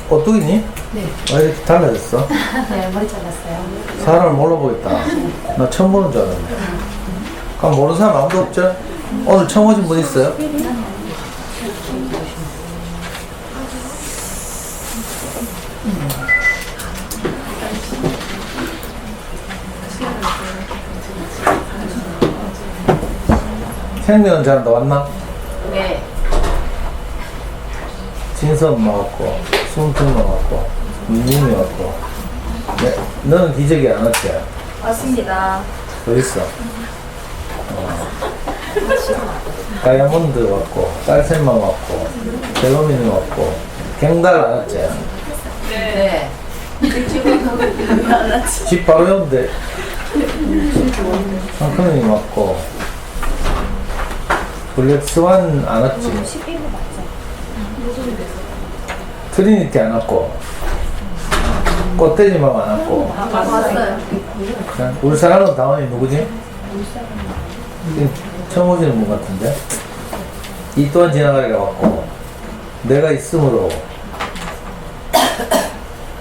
오뚜기니? 네. 왜 이렇게 달라졌어? 네, 머리 잘랐어요. 사람을 몰라 보였다. 나 처음 보는 줄 알았네. 그럼 모르는 사람 아무도 없죠? 오늘 처음 오신 분 있어요? 생명은 잘 나왔나? 네. 진서 엄마 왔고, 수은통 엄마 왔고, 민민이 왔고. 네, 너는 기저귀 안 왔지? 맞습니다. 어디 있어? 다이아몬드 왔고, 딸샘마 왔고, 대로민이 왔고, 갱달 안 왔지? 네. 집 바로 옆인데, 상큼이 왔고, 블랙스완 안 왔지? 트리니티 안 왔고, 꽃돼지맘 안 왔고, 맞았어요. 울산하는 다원이 누구지? 처음 오시는 분 같은데? 이 또한 지나가리가 왔고, 내가 있으므로,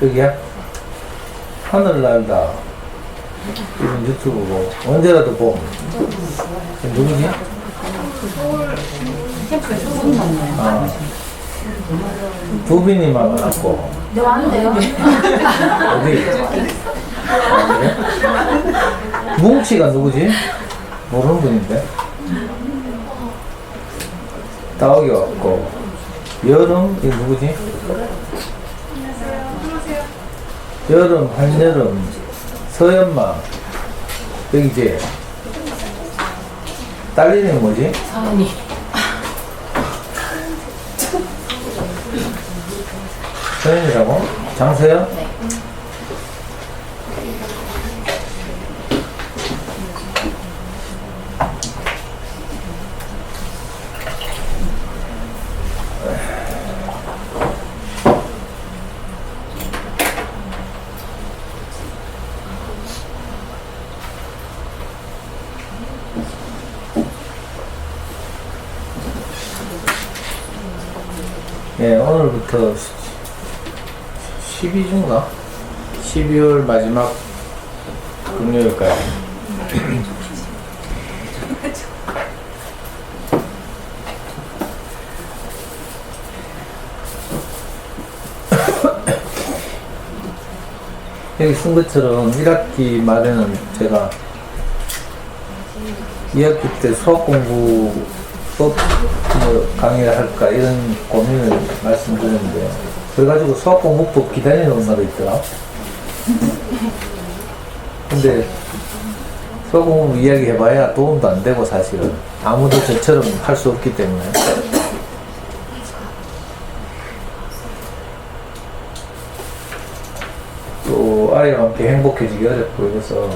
여기야? 하늘 날다. 이건 유튜브고, 언제라도 봄. 누구지? 아, 두빈이만 왔고, 네, 왔는데요. 어디? 아, 그래? 뭉치가 누구지? 모르는 분인데. 따오기 왔고, 여름, 이거 누구지? 여름, 한여름, 서연마, 여기지? 딸 이름이 뭐지? 사은이. 서연이라고? 장서연? 네. 예, 오늘부터 12주인가? 12월 마지막 금요일까지. 여기 쓴 것처럼 1학기 말에는 제가 2학기 때 수학 공부법 뭐 강의를 할까 이런 고민을 말씀드렸는데, 그래가지고 수학 공부법 기다리는 엄마도 있더라. 근데 수학 공부 이야기 해봐야 도움도 안 되고, 사실은 아무도 저처럼 할 수 없기 때문에. 또 아이와 함께 행복해지기 어렵고, 이래서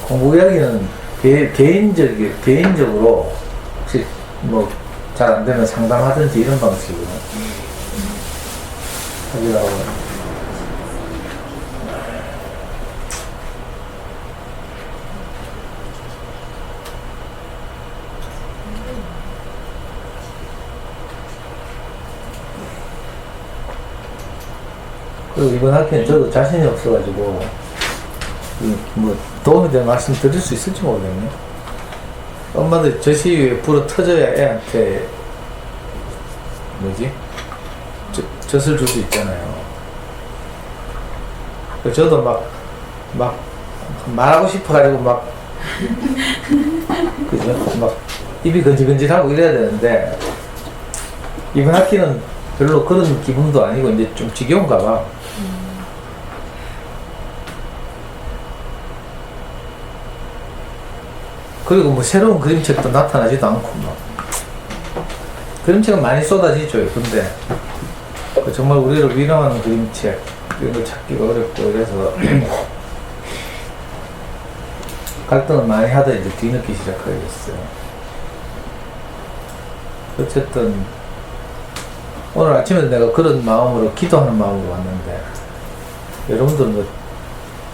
공부 이야기는 개인적으로 혹시 뭐 잘 안 되면 상담하든지 이런 방식으로 하기라고. 그리고 이번 학기는 저도 자신이 없어가지고 뭐 도움이 되는 말씀 드릴 수 있을지 모르겠네. 엄마들 저 시위에 불어 터져야 애한테 뭐지? 젖을 줄 수 있잖아요. 저도 막 말하고 싶어가지고 막 그죠? 막 입이 건질건질하고 이래야 되는데, 이번 학기는 별로 그런 기분도 아니고 이제 좀 지겨운가 봐. 그리고 뭐 새로운 그림책도 나타나지도 않고, 뭐 그림책은 많이 쏟아지죠. 근데 정말 우리를 위로하는 그림책 이런 거 찾기가 어렵고, 그래서 갈등을 많이 하다 이제 뒤늦게 시작하게 됐어요. 어쨌든 오늘 아침에 내가 그런 마음으로, 기도하는 마음으로 왔는데, 여러분들은 뭐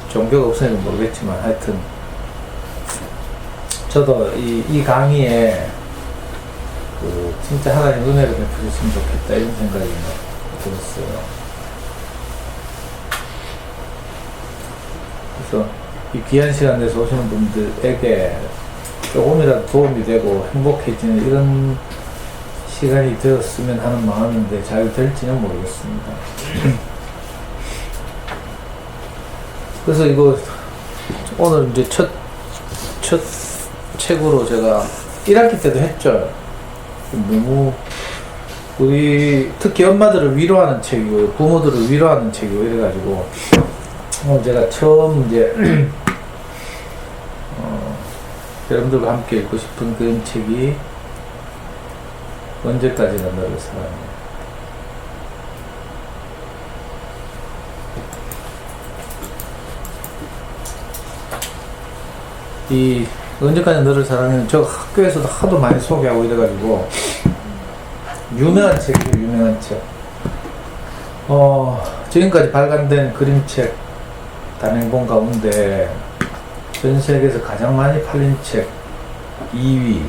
종교가 없으니까 모르겠지만 하여튼 저도 이 강의에 진짜 하나님 은혜를 베풀었으면 좋겠다 이런 생각이 들었어요. 그래서 이 귀한 시간 내서 오시는 분들에게 조금이라도 도움이 되고 행복해지는 이런 시간이 되었으면 하는 마음인데 잘 될지는 모르겠습니다. 그래서 이거 오늘 이제 첫 책으로 제가 1학기 때도 했죠. 너무 우리 특히 엄마들을 위로하는 책이고 부모들을 위로하는 책이고 이래가지고 오늘 제가 처음 이제 여러분들과 함께 읽고 싶은 그런 책이 언제까지나 너를 사랑해. 이 언제까지 너를 사랑해 저 학교에서도 하도 많이 소개하고 이래가지고 유명한 책이죠. 유명한 책. 지금까지 발간된 그림책 단행본 가운데 전 세계에서 가장 많이 팔린 책 2위.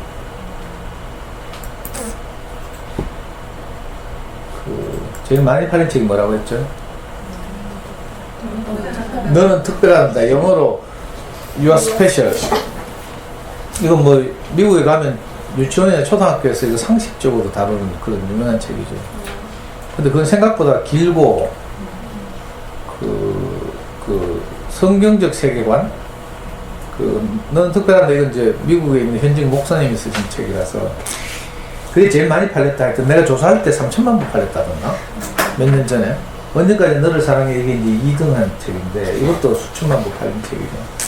제일 많이 팔린 책이 뭐라고 했죠? 너는 특별하다. 영어로 You are special. 이건 뭐 미국에 가면 유치원이나 초등학교에서 이거 상식적으로 다루는 그런 유명한 책이죠. 근데 그건 생각보다 길고 그 성경적 세계관, 너는 특별한다. 이건 이제 미국에 있는 현직 목사님이 쓰신 책이라서 그게 제일 많이 팔렸다. 하여튼 내가 조사할 때 3천만 부 팔렸다던가 몇 년 전에. 언제까지 너를 사랑해 이게 이제 2등한 책인데 이것도 수천만 부 팔린 책이죠.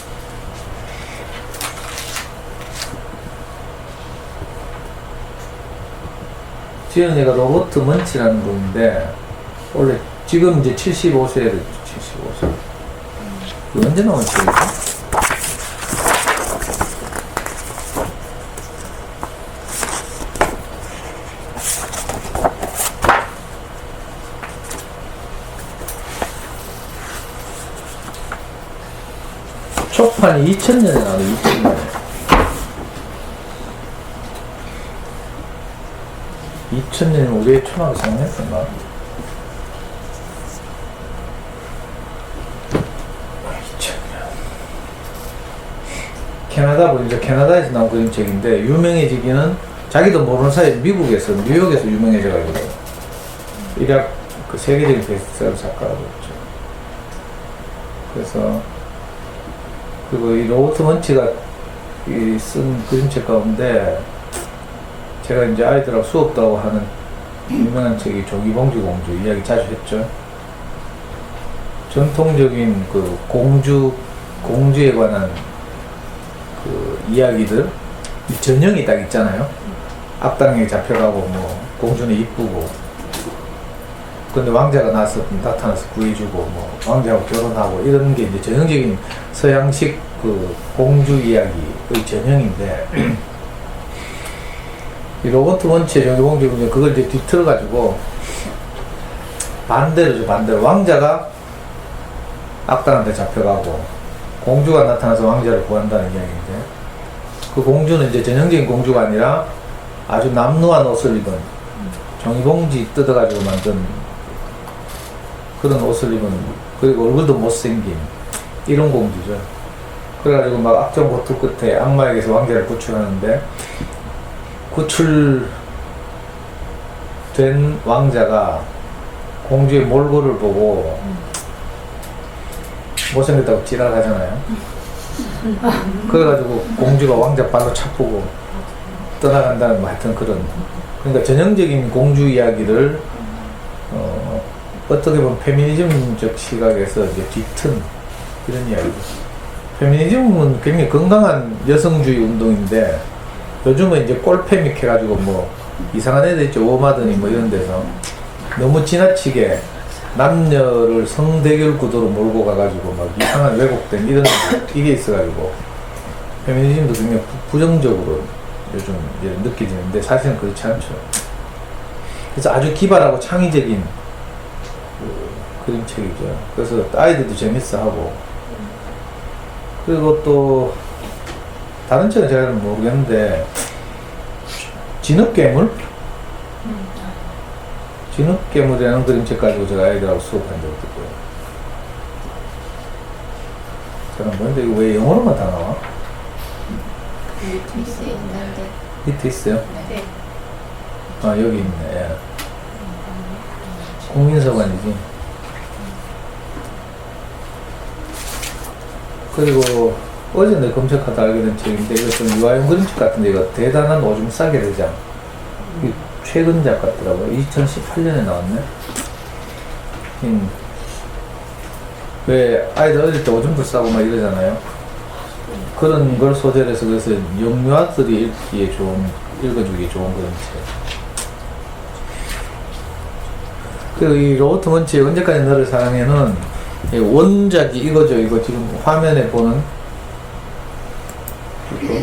지은이가 로버트 먼치라는 분인데 원래 지금 이제 75세를 75세. 언제 나온 책이지? 초판이 2000년에 나와요. 2000년에. 2000년이면 우리의 초등학교 4학년인가? 2000년. 캐나다 보니까 캐나다에서 나온 그림책인데 유명해지기는 자기도 모르는 사이에 미국에서 뉴욕에서 유명해져가지고 일약 그 세계적인 베스트셀러 작가라고 했죠. 그래서 그리고 이 로버트 먼치가 쓴 그림책 가운데 제가 이제 아이들하고 수업도 하고 하는 유명한 책이 조기봉주 공주 이야기 자주 했죠. 전통적인 그 공주에 관한 그 이야기들, 전형이 딱 있잖아요. 악당에 잡혀가고 뭐 공주는 이쁘고 근데 왕자가 나타나서 구해주고 뭐 왕자하고 결혼하고 이런 게 이제 전형적인 서양식 그 공주 이야기의 전형인데 이 로버트 먼치의 조기봉주는 그걸 이제 뒤틀어가지고 반대로 왕자가 악당한테 잡혀가고 공주가 나타나서 왕자를 구한다는 이야기인데 그 공주는 이제 전형적인 공주가 아니라 아주 남루한 옷을 입은 종이봉지 뜯어가지고 만든 그런 옷을 입은 그리고 얼굴도 못생긴 이런 공주죠. 그래가지고 막 악정고투 끝에 악마에게서 왕자를 구출하는데 구출된 왕자가 공주의 몰골을 보고 못생겼다고 지랄하잖아요. 그래가지고 공주가 왕자 발로 차프고 떠나간다는 뭐 하여튼 그런 그러니까 전형적인 공주 이야기를 어떻게 보면 페미니즘적 시각에서 이제 뒤튼 이런 이야기죠. 페미니즘은 굉장히 건강한 여성주의 운동인데 요즘은 이제 꼴페믹 해가지고 뭐 이상한 애들 있죠. 오마드니 뭐 이런 데서 너무 지나치게 남녀를 성대결 구도로 몰고 가가지고 막 이상한 왜곡된 이런 이게 있어가지고 페미니즘도 굉장히 부정적으로 요즘 이제 느껴지는데 사실은 그렇지 않죠. 그래서 아주 기발하고 창의적인 그림책이죠. 그래서 아이들도 재밌어하고 그리고 또 다른 책은 잘 모르겠는데 진흙괴물? 진흙괴물이라는 그림책 가지고 제가 아이들하고 수업한 적이 있고요. 저는 뭔데 이거 왜 영어로만 다 나와? 밑에 있는데. 밑에 있어요? 네. 아 여기 있네. 국민서관이지. 그리고 어제 내가 검색하다 알게 된 책인데 이거 좀 유아용 그림책 같은데 이거 대단한 오줌 싸게 대장. 이 최근작 같더라고요. 2018년에 나왔네. 왜 아이들 어릴 때 오줌도 싸고 막 이러잖아요. 그런 걸 소재로 해서 그래서 영유아들이 읽기에 좋은, 읽어주기 좋은 그런 책. 그리고 이 로버트 먼치의 언제까지 너를 사랑해는 이 원작이 이거죠. 이거 지금 화면에 보는 이거.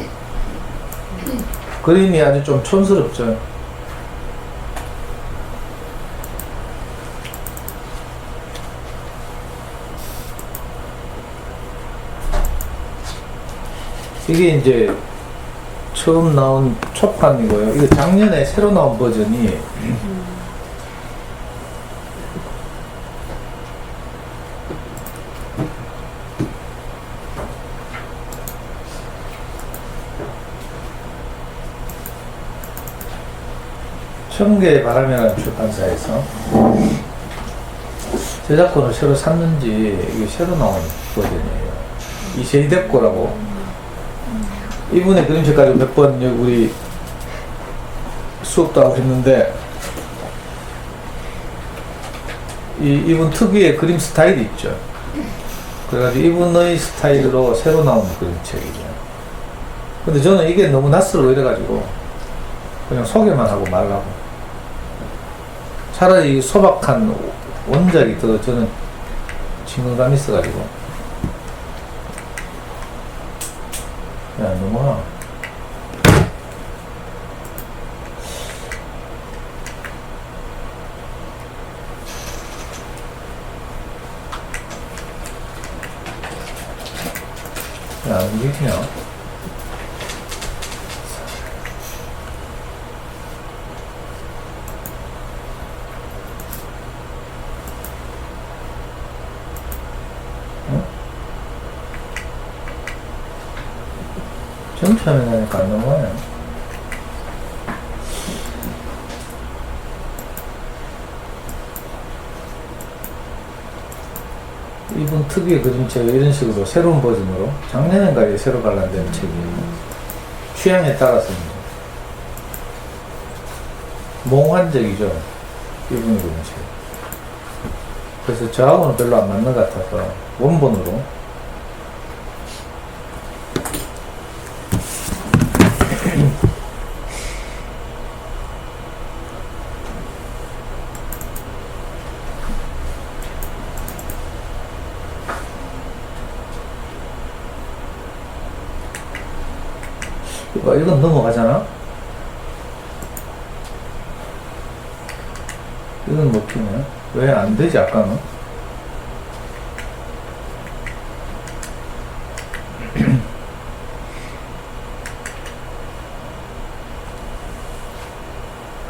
그림이 아주 좀 촌스럽죠. 이게 이제 처음 나온 초판이고요. 이거 작년에 새로 나온 버전이 청계의 바람이라는 출판사에서 저작권을 새로 샀는지 이게 새로 나온 버전이에요. 이세이데 거라고. 이분의 그림책 가지고 몇 번 우리 수업도 하고 했는데 이분 특유의 그림 스타일이 있죠. 그래가지고 이분의 스타일로 새로 나온 그림책이죠. 근데 저는 이게 너무 낯설어 이래가지고 그냥 소개만 하고 말라고. 차라리 소박한 원작이 더 저는 친근감이 있어가지고. 야, 넘어가. 야, 안 움직이냐? 점프하면 하니까 안 넘어가네. 이분 특유의 그림책을 이런 식으로 새로운 버전으로 작년인가 이게 새로 발간된 책이에요. 취향에 따라서 이제 몽환적이죠. 이분의 그림책. 그래서 저하고는 별로 안 맞는 것 같아서 원본으로 이건 넘어가잖아? 이건 먹히네. 왜 안 되지, 아까는?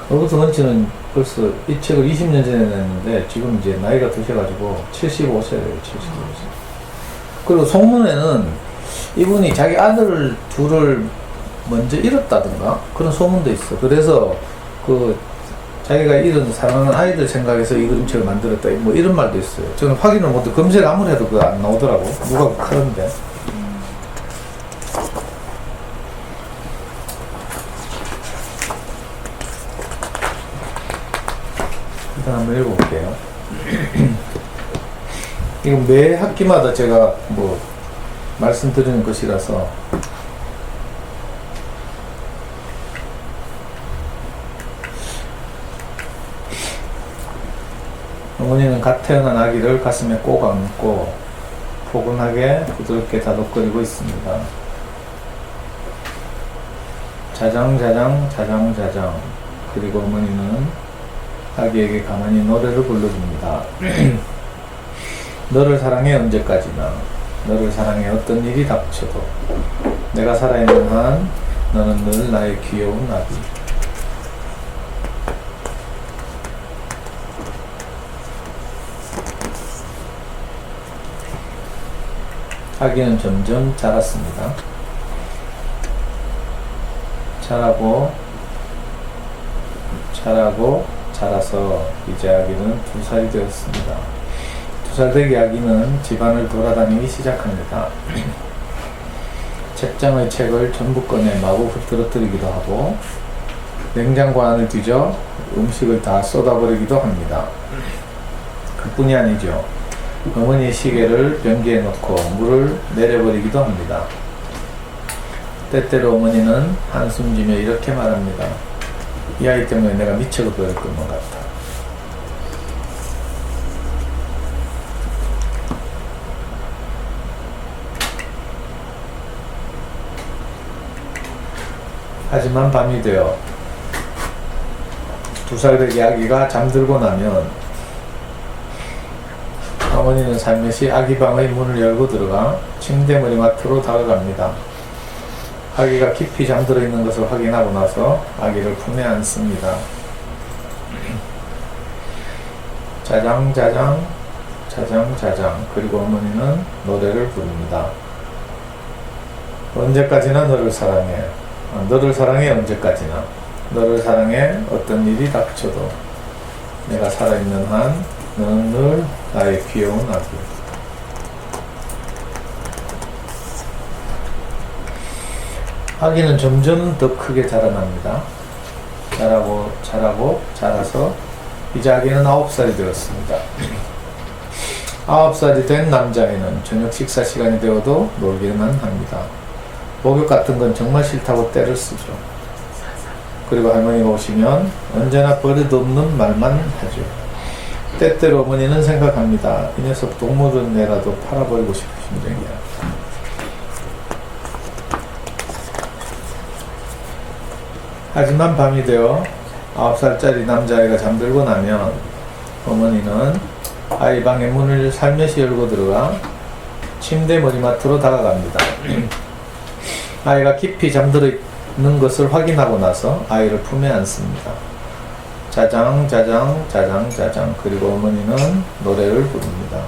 로버트 먼치는 벌써 이 책을 20년 전에 냈는데 지금 이제 나이가 드셔가지고 75세예요, 75세. 그리고 송문에는 이분이 자기 아들 둘을 먼저 잃었다든가 그런 소문도 있어. 그래서 그 자기가 잃은 사랑하는 아이들 생각해서 이 그림책을 만들었다 뭐 이런 말도 있어요. 저는 확인을 못해 검색 아무리 해도 그거 안 나오더라고. 누가 그러는데. 일단 한번 읽어볼게요. 이거 매 학기마다 제가 뭐 말씀드리는 것이라서 어머니는 갓 태어난 아기를 가슴에 꼭 안고 포근하게 부드럽게 다독거리고 있습니다. 자장자장 자장자장. 그리고 어머니는 아기에게 가만히 노래를 불러줍니다. 너를 사랑해 언제까지나. 너를 사랑해 어떤 일이 닥쳐도. 내가 살아있는 한 너는 늘 나의 귀여운 아기. 아기는 점점 자랐습니다. 자라서 이제 아기는 2살이 되었습니다. 2살 되기 아기는 집안을 돌아다니기 시작합니다. 책장의 책을 전부 꺼내 마구 흩어뜨리기도 하고 냉장고 안을 뒤져 음식을 다 쏟아버리기도 합니다. 그뿐이 아니죠. 어머니의 시계를 변기에 넣고 물을 내려버리기도 합니다. 때때로 어머니는 한숨 쉬며 이렇게 말합니다. 이 아이 때문에 내가 미쳐버릴 것만 같아. 하지만 밤이 되어 2살 되기 아기가 잠들고 나면 어머니는 살며시 아기 방의 문을 열고 들어가 침대 머리맡으로 다가갑니다. 아기가 깊이 잠들어 있는 것을 확인하고 나서 아기를 품에 안습니다. 자장자장 자장자장. 그리고 어머니는 노래를 부릅니다. 언제까지나 너를 사랑해. 너를 사랑해. 언제까지나 너를 사랑해. 어떤 일이 닥쳐도 내가 살아있는 한 너는 늘 나의 귀여운 아기. 아기는 점점 더 크게 자라납니다. 자라서 이제 아기는 9살이 되었습니다. 9살이 된 남자애는 저녁 식사 시간이 되어도 놀기만 합니다. 목욕 같은 건 정말 싫다고 떼를 쓰죠. 그리고 할머니가 오시면 언제나 버릇없는 말만 하죠. 때때로 어머니는 생각합니다. 이 녀석 동물원에라도 팔아버리고 싶은 심정이야. 하지만 밤이 되어 9살짜리 남자아이가 잠들고 나면 어머니는 아이 방의 문을 살며시 열고 들어가 침대 머리맡으로 다가갑니다. 아이가 깊이 잠들어 있는 것을 확인하고 나서 아이를 품에 안습니다. 자장 자장 자장. 그리고 어머니는 노래를 부릅니다.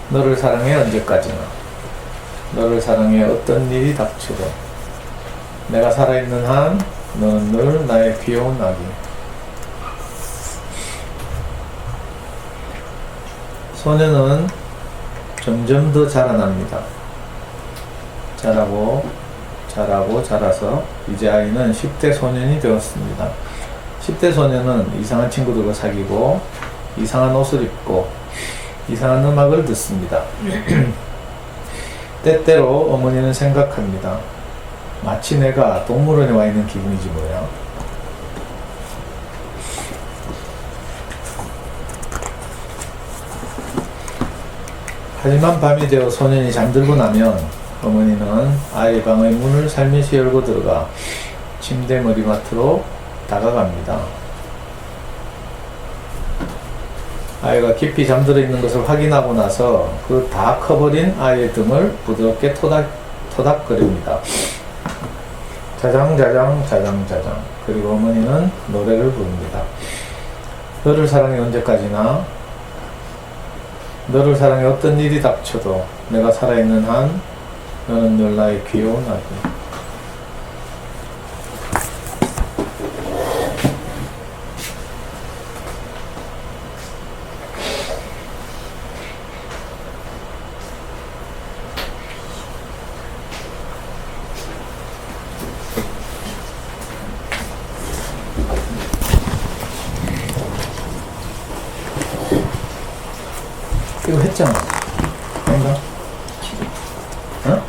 너를 사랑해. 언제까지나 너를 사랑해. 어떤 일이 닥쳐도 내가 살아있는 한 너는 늘 나의 귀여운 아기. 소녀는 점점 더 자라납니다. 자라서 이제 아이는 10대 소년이 되었습니다. 10대 소년은 이상한 친구들과 사귀고 이상한 옷을 입고 이상한 음악을 듣습니다. 때때로 어머니는 생각합니다. 마치 내가 동물원에 와 있는 기분이지 뭐야. 하지만 밤이 되어 소년이 잠들고 나면 어머니는 아이 방의 문을 살며시 열고 들어가 침대 머리맡으로 다가갑니다. 아이가 깊이 잠들어 있는 것을 확인하고 나서 그 다 커버린 아이의 등을 부드럽게 토닥거립니다. 자장자장 자장자장. 그리고 어머니는 노래를 부릅니다. 너를 사랑해. 언제까지나 너를 사랑해. 어떤 일이 닥쳐도 내가 살아있는 한 너는 늘 나의 귀여운 아기. 이거 했잖아. 아닌가? 어?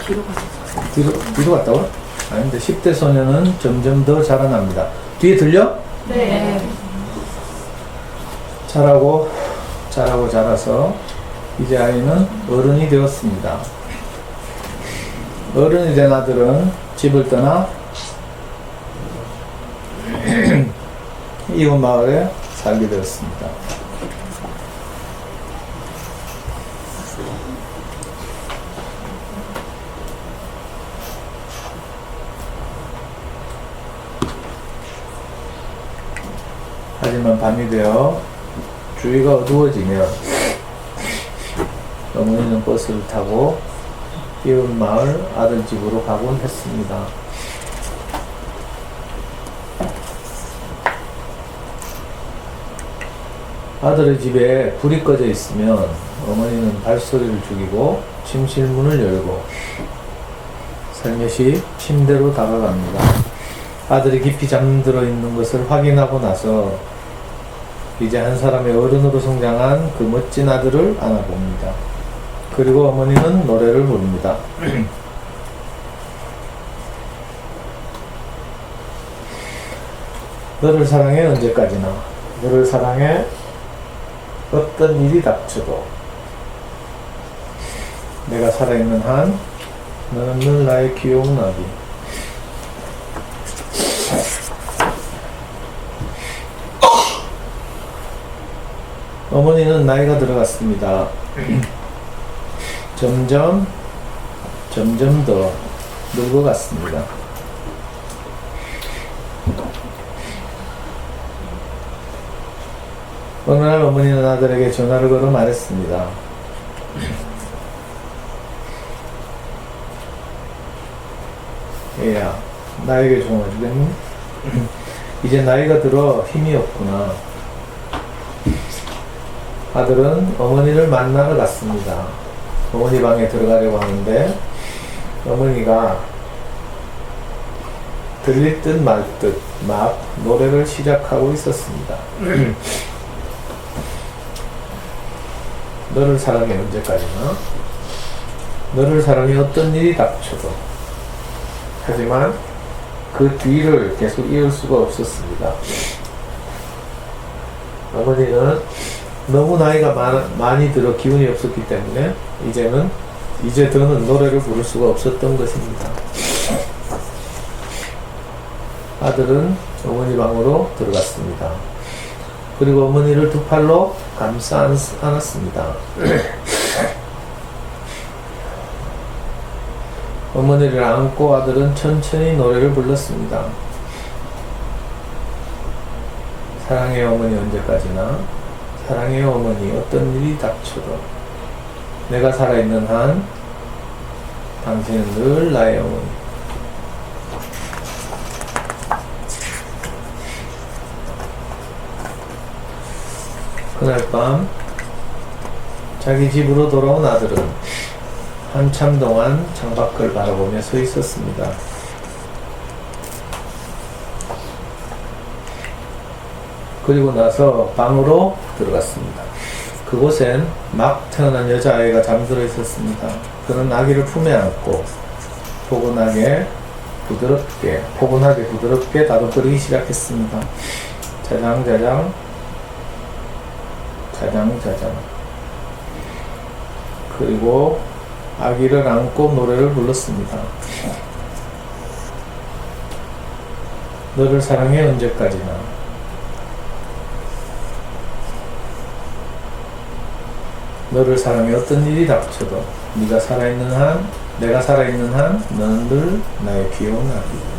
뒤로 갔다고? 아닌데 10대 소녀는 점점 더 자라납니다. 뒤에 들려? 네. 자라서 이제 아이는 어른이 되었습니다. 어른이 된 아들은 집을 떠나 이웃 마을에 살게 되었습니다. 하지만 밤이 되어 주위가 어두워지면 어머니는 버스를 타고 이웃 마을 아들 집으로 가곤 했습니다. 아들의 집에 불이 꺼져 있으면 어머니는 발소리를 죽이고 침실 문을 열고 살며시 침대로 다가갑니다. 아들이 깊이 잠들어 있는 것을 확인하고 나서 이제 한 사람의 어른으로 성장한 그 멋진 아들을 안아봅니다. 그리고 어머니는 노래를 부릅니다. 너를 사랑해 언제까지나, 너를 사랑해 어떤 일이 닥쳐도, 내가 살아있는 한 너는 늘 나의 귀여운 아기. 어머니는 나이가 들어갔습니다. 점점 더 늙어갔습니다. 어느 날 어머니는 아들에게 전화를 걸어 말했습니다. 얘야, 나에게 전화 주겠니? 이제 나이가 들어 힘이 없구나. 아들은 어머니를 만나러 갔습니다. 어머니 방에 들어가려고 하는데 어머니가 들릴 듯 말 듯 막 노래를 시작하고 있었습니다. 너를 사랑해 언제까지나, 너를 사랑해 어떤 일이 닥쳐도. 하지만 그 뒤를 계속 이을 수가 없었습니다. 어머니는 너무 나이가 많이 들어 기운이 없었기 때문에 이제 더는 노래를 부를 수가 없었던 것입니다. 아들은 어머니 방으로 들어갔습니다. 그리고 어머니를 두 팔로 감싸 안았습니다. 어머니를 안고 아들은 천천히 노래를 불렀습니다. 사랑해요 어머니 언제까지나, 사랑해요 어머니 어떤 일이 닥쳐도, 내가 살아있는 한 당신은 늘 나의 어머니. 그날 밤 자기 집으로 돌아온 아들은 한참 동안 창밖을 바라보며 서 있었습니다. 그리고 나서 방으로 들어갔습니다. 그곳엔 막 태어난 여자아이가 잠들어 있었습니다. 그는 아기를 품에 안고 포근하게 부드럽게 다독거리기 시작했습니다. 자장자장 그리고 아기를 안고 노래를 불렀습니다. 너를 사랑해 언제까지나, 너를 사랑해 어떤 일이 닥쳐도, 네가 살아있는 한, 내가 살아있는 한 너는 늘 나의 귀여운 아기.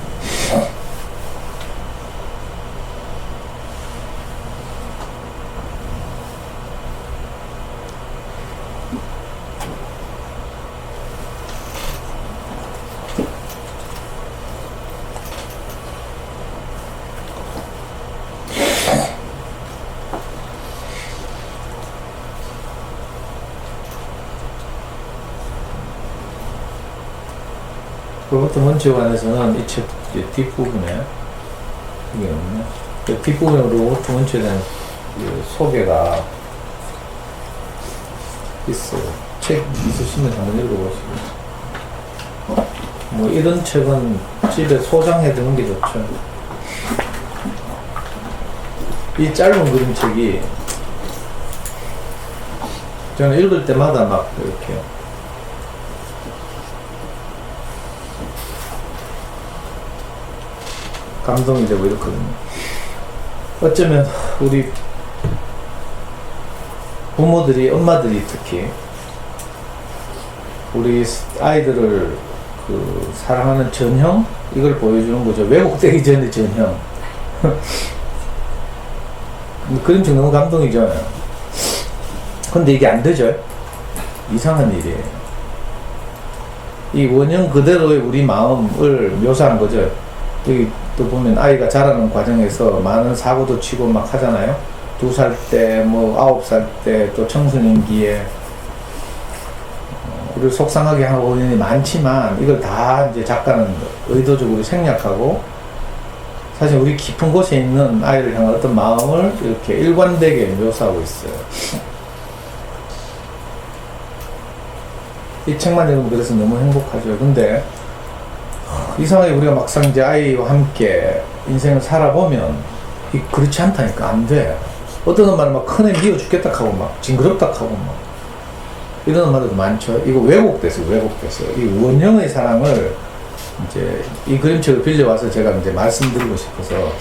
로버트 먼치관에서는 이 책 뒷부분에 이게 없네. 그 뒷부분에 로버트 먼치에 대한 소개가 있어요. 책 있으시면 한번 읽어보시고. 뭐 이런 책은 집에 소장해 두는 게 좋죠. 이 짧은 그림책이 저는 읽을 때마다 막 이렇게 감동이 되고 이렇거든요. 어쩌면 우리 부모들이, 엄마들이 특히 우리 아이들을 그 사랑하는 전형? 이걸 보여주는 거죠. 왜곡되기 전에 전형. 그림책 너무 감동이죠. 근데 이게 안 되죠. 이상한 일이에요. 이 원형 그대로의 우리 마음을 묘사한 거죠. 여기 또 보면 아이가 자라는 과정에서 많은 사고도 치고 막 하잖아요. 2살 때, 뭐 9살 때, 또 청소년기에 우리를 속상하게 하는 원인이 많지만 이걸 다 이제 작가는 의도적으로 생략하고 사실 우리 깊은 곳에 있는 아이를 향한 어떤 마음을 이렇게 일관되게 묘사하고 있어요. 이 책만 읽으면 그래서 너무 행복하죠. 근데 이상하게 우리가 막상 이제 아이와 함께 인생을 살아보면 그렇지 않다니까. 안 돼. 어떤 엄마는 막 큰애 미워 죽겠다 하고 막 징그럽다 하고 막 이런 엄마들도 많죠. 이거 왜곡됐어요. 이 원형의 사랑을 이제 이 그림책을 빌려와서 제가 이제 말씀드리고 싶어서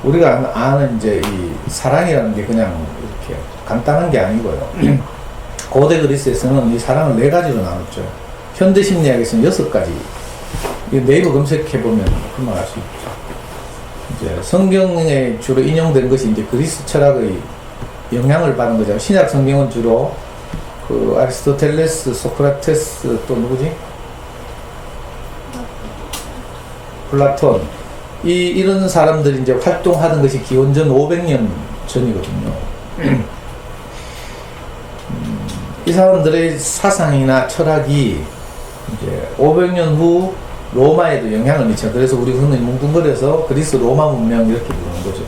우리가 아는 이제 이 사랑이라는 게 그냥 이렇게 간단한 게 아니고요. 고대 그리스에서는 이 사랑을 4가지로 나눴죠. 현대 심리학에서는 6가지. 네이버 검색해보면 그만 알 수 있죠. 이제 성경에 주로 인용된 것이 이제 그리스 철학의 영향을 받은 거죠. 신약 성경은 주로 그 아리스토텔레스, 소크라테스, 또 누구지? 플라톤. 이런 사람들이 이제 활동하던 것이 기원전 500년 전이거든요. 이 사람들의 사상이나 철학이 이제 500년 후 로마에도 영향을 미쳐. 그래서 우리 흔히 뭉뚱그려서 그리스 로마 문명 이렇게 부르는 거죠.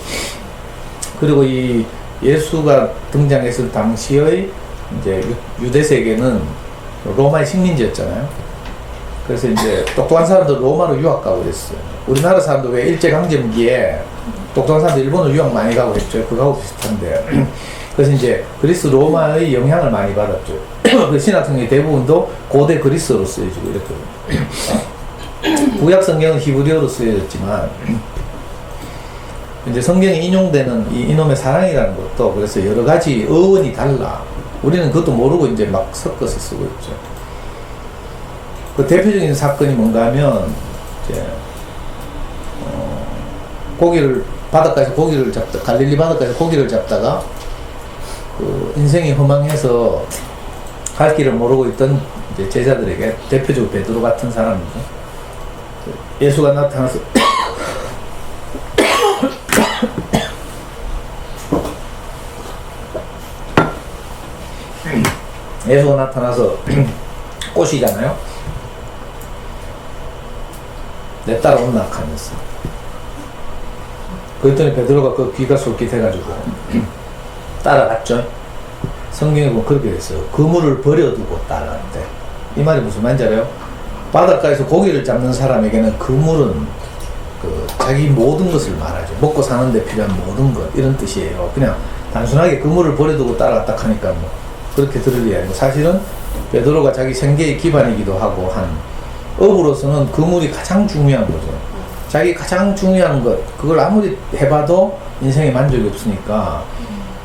그리고 이 예수가 등장했을 당시의 이제 유대 세계는 로마의 식민지였잖아요. 그래서 이제 똑똑한 사람들 로마로 유학 가고 그랬어요. 우리나라 사람도 왜 일제강점기에 똑똑한 사람들 일본으로 유학 많이 가고 했죠. 그거하고 비슷한데. 그래서 이제 그리스 로마의 영향을 많이 받았죠. 그 신학성경 대부분도 고대 그리스어로 쓰여지고 이렇게. 구약 성경은 히브리어로 쓰여졌지만 이제 성경에 인용되는 이 이놈의 사랑이라는 것도 그래서 여러 가지 어원이 달라. 우리는 그것도 모르고 이제 막 섞어서 쓰고 있죠. 그 대표적인 사건이 뭔가 하면 이제 바닷가에서 고기를 잡다 갈릴리 바닷가에서 고기를 잡다가 그 인생이 허망해서 갈 길을 모르고 있던 이제 제자들에게 대표적으로 베드로 같은 사람이죠. 예수가 나타나서 예수가 나타나서 꼬시잖아요. 내 따라온나 하면서. 그랬더니 베드로가 그 귀가 솔깃해가지고 따라갔죠. 성경에 보면 그렇게 됐어요. 그물을 버려두고 따라갔대. 이 말이 무슨 말인지 알아요? 바닷가에서 고기를 잡는 사람에게는 그물은 그 자기 모든 것을 말하죠. 먹고 사는데 필요한 모든 것 이런 뜻이에요. 그냥 단순하게 그물을 버려두고 따라갔다 하니까 뭐 그렇게 들을 일이 아니고 사실은 베드로가 자기 생계의 기반이기도 하고 한 업으로서는 그물이 가장 중요한 거죠. 자기 가장 중요한 것 그걸 아무리 해봐도 인생에 만족이 없으니까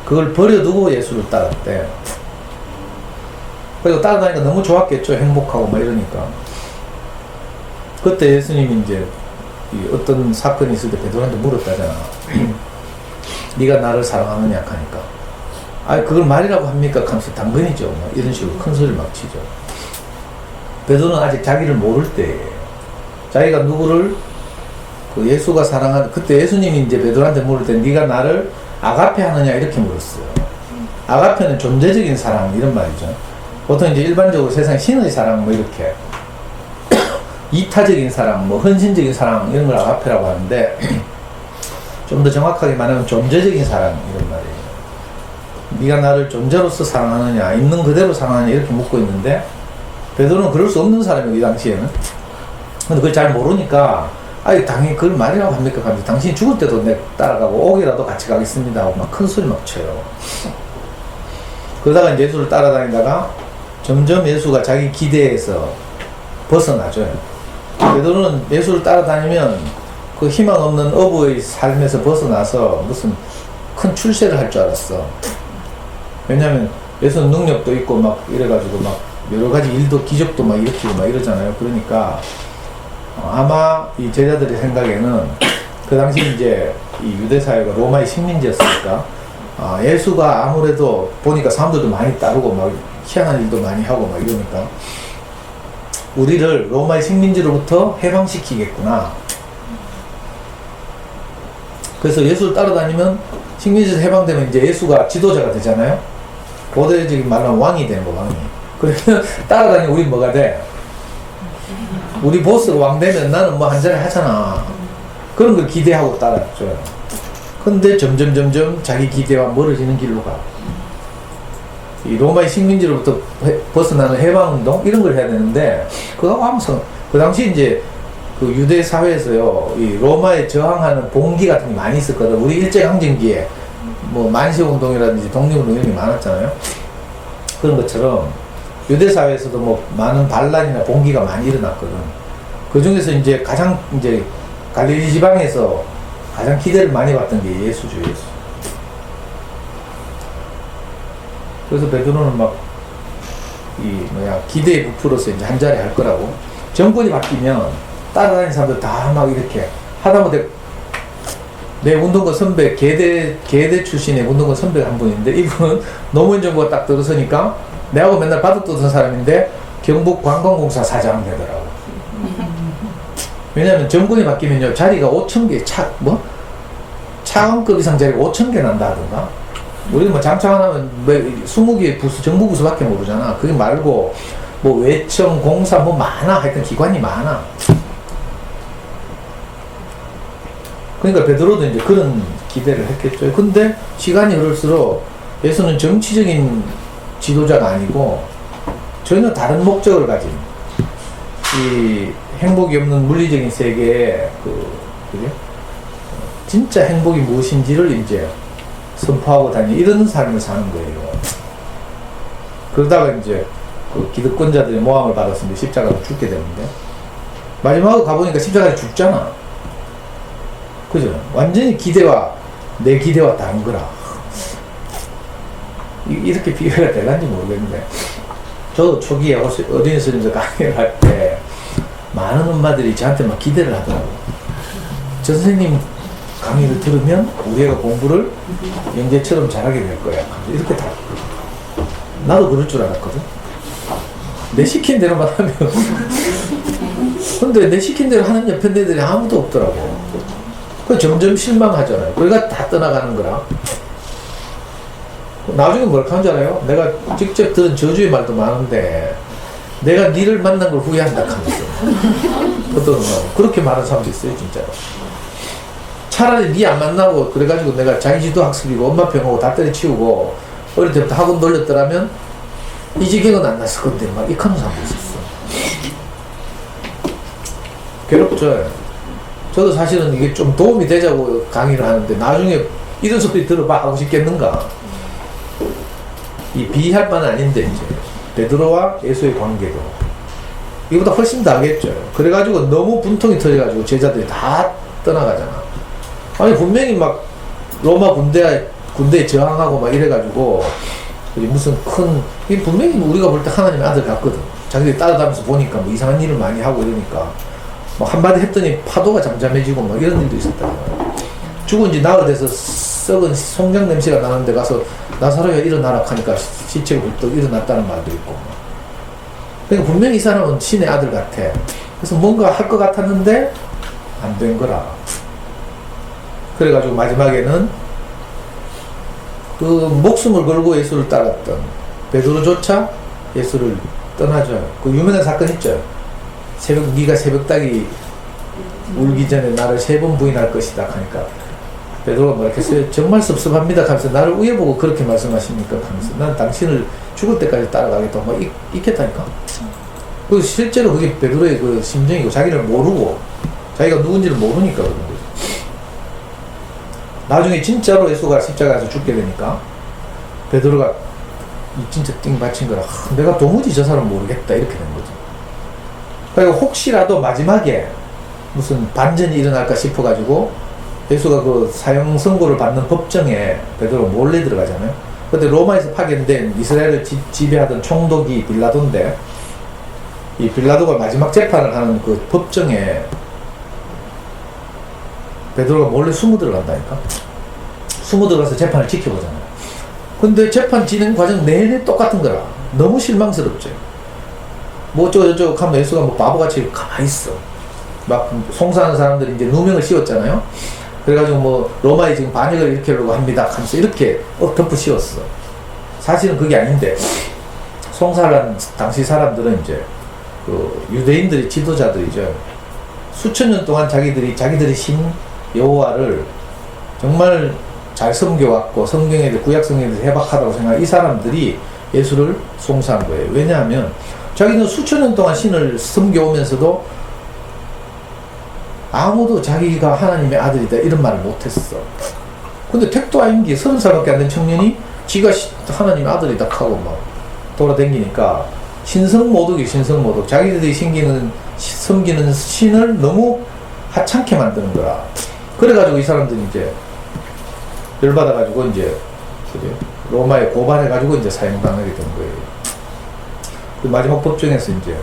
그걸 버려두고 예수를 따랐대. 그리고 따라다니까 너무 좋았겠죠. 행복하고 막 이러니까. 그때 예수님이 이제 어떤 사건이 있을 때 베드로한테 물었다잖아. 네가 나를 사랑하느냐 하니까 아니 그걸 말이라고 합니까? 하면서 당근이죠. 막 이런 식으로 큰 소리를 막 치죠. 베드로는 아직 자기를 모를 때예요. 자기가 누구를 그 예수가 사랑하는 그때 예수님이 이제 베드로한테 물을 때 네가 나를 아가페 하느냐 이렇게 물었어요. 아가페는 존재적인 사랑 이런 말이죠. 보통 이제 일반적으로 세상 신의 사랑 뭐 이렇게 이타적인 사랑 뭐 헌신적인 사랑 이런 걸 아가페라고 하는데 좀 더 정확하게 말하면 존재적인 사랑 이런 말이에요. 네가 나를 존재로서 사랑하느냐 있는 그대로 사랑하느냐 이렇게 묻고 있는데 베드로는 그럴 수 없는 사람이고 이 당시에는. 근데 그걸 잘 모르니까 아니 당연히 그걸 말이라고 합니까? 하면서 당신이 죽을 때도 내 따라가고 오기라도 같이 가겠습니다 하고 막 큰 소리 막 쳐요. 그러다가 이제 예수를 따라다니다가 점점 예수가 자기 기대에서 벗어나죠. 베드로는 예수를 따라다니면 그 희망 없는 어부의 삶에서 벗어나서 무슨 큰 출세를 할 줄 알았어. 왜냐면 예수는 능력도 있고 막 이래가지고 막 여러 가지 일도 기적도 막 일으키고 막 이러잖아요. 그러니까 아마 이 제자들의 생각에는 그 당시 이제 이 유대 사회가 로마의 식민지였으니까 예수가 아무래도 보니까 사람들도 많이 따르고 막 희한한 일도 많이 하고 막 이러니까 우리를 로마의 식민지로부터 해방시키겠구나. 그래서 예수를 따라다니면 식민지에서 해방되면 이제 예수가 지도자가 되잖아요. 고대적인 말로 하면 왕이 되는 거, 왕이. 그러면 따라다니면 우리 뭐가 돼? 우리 보스가 왕 되면 나는 뭐 한자리 하잖아. 그런 걸 기대하고 따랐죠. 근데 점점 자기 기대와 멀어지는 길로 가. 이 로마의 식민지로부터 벗어나는 해방운동 이런 걸 해야 되는데 그거 항상 그 당시 이제 그 유대 사회에서요 이 로마에 저항하는 봉기 같은 게 많이 있었거든. 우리 일제강점기에 뭐 만시운동이라든지 독립운동 이런 게 많았잖아요. 그런 것처럼 유대 사회에서도 뭐 많은 반란이나 봉기가 많이 일어났거든. 그 중에서 이제 가장 이제 갈릴리 지방에서 가장 기대를 많이 받던 게 예수죠, 예수. 그래서 베드로는 막 기대에 부풀어서 이제 한 자리 할 거라고. 정권이 바뀌면 따라다니는 사람들 다 막 이렇게 하다못해 내 운동권 선배 계대 출신의 운동권 선배가 한 분인데 이분은 노무현 정부가 딱 들어서니까 내하고 맨날 바둑 두던 사람인데 경북관광공사 사장 되더라고. 왜냐면 정권이 바뀌면요 자리가 5,000개 차관급 이상 자리가 5,000개 난다 하던가. 우리는 뭐 장차관 하면 뭐 20개 부수 정부 부수밖에 모르잖아. 그게 말고 뭐 외청 공사 뭐 많아. 하여튼 기관이 많아. 그러니까 베드로도 이제 그런 기대를 했겠죠. 근데 시간이 흐를수록 예수는 정치적인 지도자가 아니고 전혀 다른 목적을 가진 이 행복이 없는 물리적인 세계에 그죠? 진짜 행복이 무엇인지를 이제 선포하고 다니는 이런 삶을 사는 거예요. 그러다가 이제 그 기득권자들의 모함을 받았는데 십자가로 죽게 되는데 마지막으로 가보니까 십자가에 죽잖아. 그죠? 완전히 내 기대와 다른 거라. 이렇게 비교가 될는지 모르겠는데 저도 초기에 어린이 선생님들 강의를 할 때 많은 엄마들이 저한테 막 기대를 하더라고. 저 선생님 강의를 들으면 우리 애가 공부를 영재처럼 잘하게 될 거야. 이렇게 다. 나도 그럴 줄 알았거든. 내 시킨 대로만 하면. 근데 내 시킨 대로 하는 옆에 애들이 아무도 없더라고. 그 점점 실망하잖아요. 그러니까 다 떠나가는 거라. 나중에 뭘 하는 줄 알아요? 내가 직접 들은 저주의 말도 많은데 내가 니를 만난 걸 후회한다 하면서 어떤 그렇게 말하는 사람도 있어요 진짜로. 차라리 니 안 만나고 그래가지고 내가 자기지도 학습이고 엄마 병하고 다 때려치우고 어릴 때부터 학원 돌렸더라면 이 지경은 안 났을 건데 막 이카는 사람도 있었어. 괴롭죠. 저도 사실은 이게 좀 도움이 되자고 강의를 하는데 나중에 이런 소리 들어봐 하고 싶겠는가. 이 비할 바는 아닌데 이제 베드로와 예수의 관계도 이보다 훨씬 나겠죠. 그래가지고 너무 분통이 터져가지고 제자들이 다 떠나가잖아. 아니 분명히 막 로마 군대에 저항하고 막 이래가지고 무슨 이 분명히 우리가 볼 때 하나님의 아들 같거든. 자기들이 따라다니면서 보니까 뭐 이상한 일을 많이 하고 이러니까 뭐 한마디 했더니 파도가 잠잠해지고 막 이런 일도 있었다. 죽은 지 나흘 돼서 썩은 송장 냄새가 나는데 가서 나사로야 일어나라 하니까 시체가 훌떡 일어났다는 말도 있고. 그러니까 분명히 이 사람은 신의 아들 같아. 그래서 뭔가 할 것 같았는데 안 된 거라. 그래가지고 마지막에는 그 목숨을 걸고 예수를 따랐던 베드로조차 예수를 떠나줘요. 그 유명한 사건 있죠. 네가 새벽닭이 울기 전에 나를 3번 부인할 것이다 하니까 베드로가 뭐라 했어요? 정말 섭섭합니다 하면서 나를 우여보고 그렇게 말씀하십니까 하면서 난 당신을 죽을 때까지 따라가겠다 막 있겠다니까. 그 실제로 그게 베드로의 그 심정이고 자기를 모르고 자기가 누군지를 모르니까 그런 거죠. 나중에 진짜로 예수가 십자가에서 죽게 되니까 베드로가 진짜 띵 받친 거라 내가 도무지 저 사람 모르겠다 이렇게 된 거죠. 그러니까 혹시라도 마지막에 무슨 반전이 일어날까 싶어가지고 예수가 그 사형 선고를 받는 법정에 베드로 몰래 들어가잖아요. 근데 로마에서 파견된 이스라엘을 지배하던 총독이 빌라도인데 이 빌라도가 마지막 재판을 하는 그 법정에 베드로가 몰래 숨어 들어간다니까. 숨어 들어가서 재판을 지켜보잖아요. 근데 재판 진행 과정 내내 똑같은 거라. 너무 실망스럽죠. 뭐 어쩌고 하면 예수가 뭐 바보같이 가만히 있어. 막 송사하는 사람들이 이제 누명을 씌웠잖아요. 그래가지고 뭐 로마에 지금 반역을 일으키려고 합니다 하면서 이렇게 덮어 씌웠어. 사실은 그게 아닌데 송사한 당시 사람들은 이제 그 유대인들의 지도자들이죠. 수천 년 동안 자기들의 신 여호와를 정말 잘 섬겨왔고 성경에 구약 성경에 대해서 해박하다고 생각한 이 사람들이 예수를 송사한 거예요. 왜냐하면 자기는 수천 년 동안 신을 섬겨오면서도 아무도 자기가 하나님의 아들이다 이런 말을 못했어. 근데 택도 아닌 게 30살밖에 안 된 청년이 지가 하나님의 아들이다 하고 막 돌아다니니까 신성모독이 신성모독. 자기들이 섬기는 신을 너무 하찮게 만드는 거라. 그래가지고 이 사람들이 이제 열받아가지고 이제 로마에 고발해가지고 이제 사형당하게 된 거예요. 그 마지막 법정에서 이제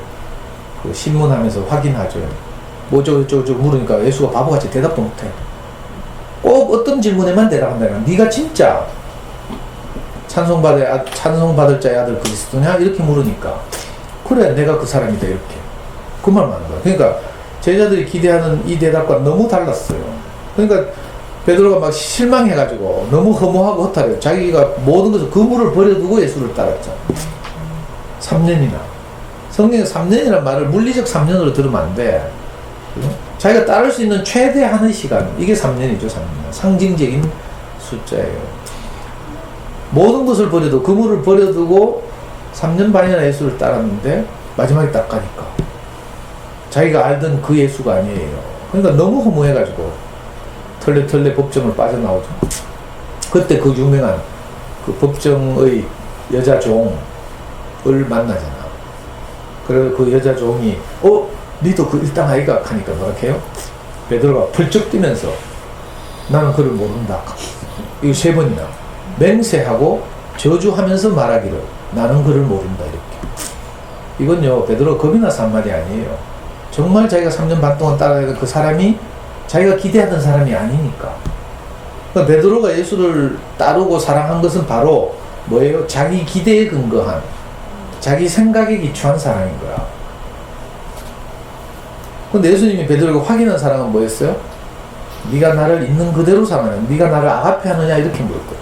그 신문하면서 확인하죠. 뭐 저거 물으니까 예수가 바보같이 대답도 못해. 꼭 어떤 질문에만 대답한다니까. 네가 진짜 찬송받을 자의 아들 그리스도냐? 이렇게 물으니까 그래 내가 그 사람이다 이렇게 그 말만 하는 거야. 그러니까 제자들이 기대하는 이 대답과 너무 달랐어요. 그러니까 베드로가 막 실망해가지고 너무 허무하고 허탈해요. 자기가 모든 것을 그물을 버려두고 예수를 따랐잖아. 3년이나. 성경에 3년이라는 말을 물리적 3년으로 들으면 안 돼. 자기가 따를 수 있는 최대한의 시간, 이게 3년이죠. 3년. 상징적인 숫자예요. 모든 것을 버려도 그물을 버려두고 3년 반이나 예수를 따랐는데 마지막에 딱 가니까 자기가 알던 그 예수가 아니에요. 그러니까 너무 허무해가지고 털레 법정을 빠져나오죠. 그때 그 유명한 그 법정의 여자 종을 만나잖아. 그래서 그 여자 종이 니도 그 일당 아이가 하니까 뭐라 해요? 베드로가 펄쩍 뛰면서 나는 그를 모른다. 이거 3번이나 맹세하고 저주하면서 말하기를 나는 그를 모른다 이렇게. 이건요 베드로 겁이 나서 한 말이 아니에요. 정말 자기가 3년 반 동안 따라가던 그 사람이 자기가 기대하던 사람이 아니니까. 그러니까 베드로가 예수를 따르고 사랑한 것은 바로 뭐예요? 자기 기대에 근거한 자기 생각에 기초한 사랑인 거야. 근데 예수님이 베드로에게 확인한 사랑은 뭐였어요? 네가 나를 있는 그대로 사랑하냐? 네가 나를 아가페 하느냐? 이렇게 물었거든.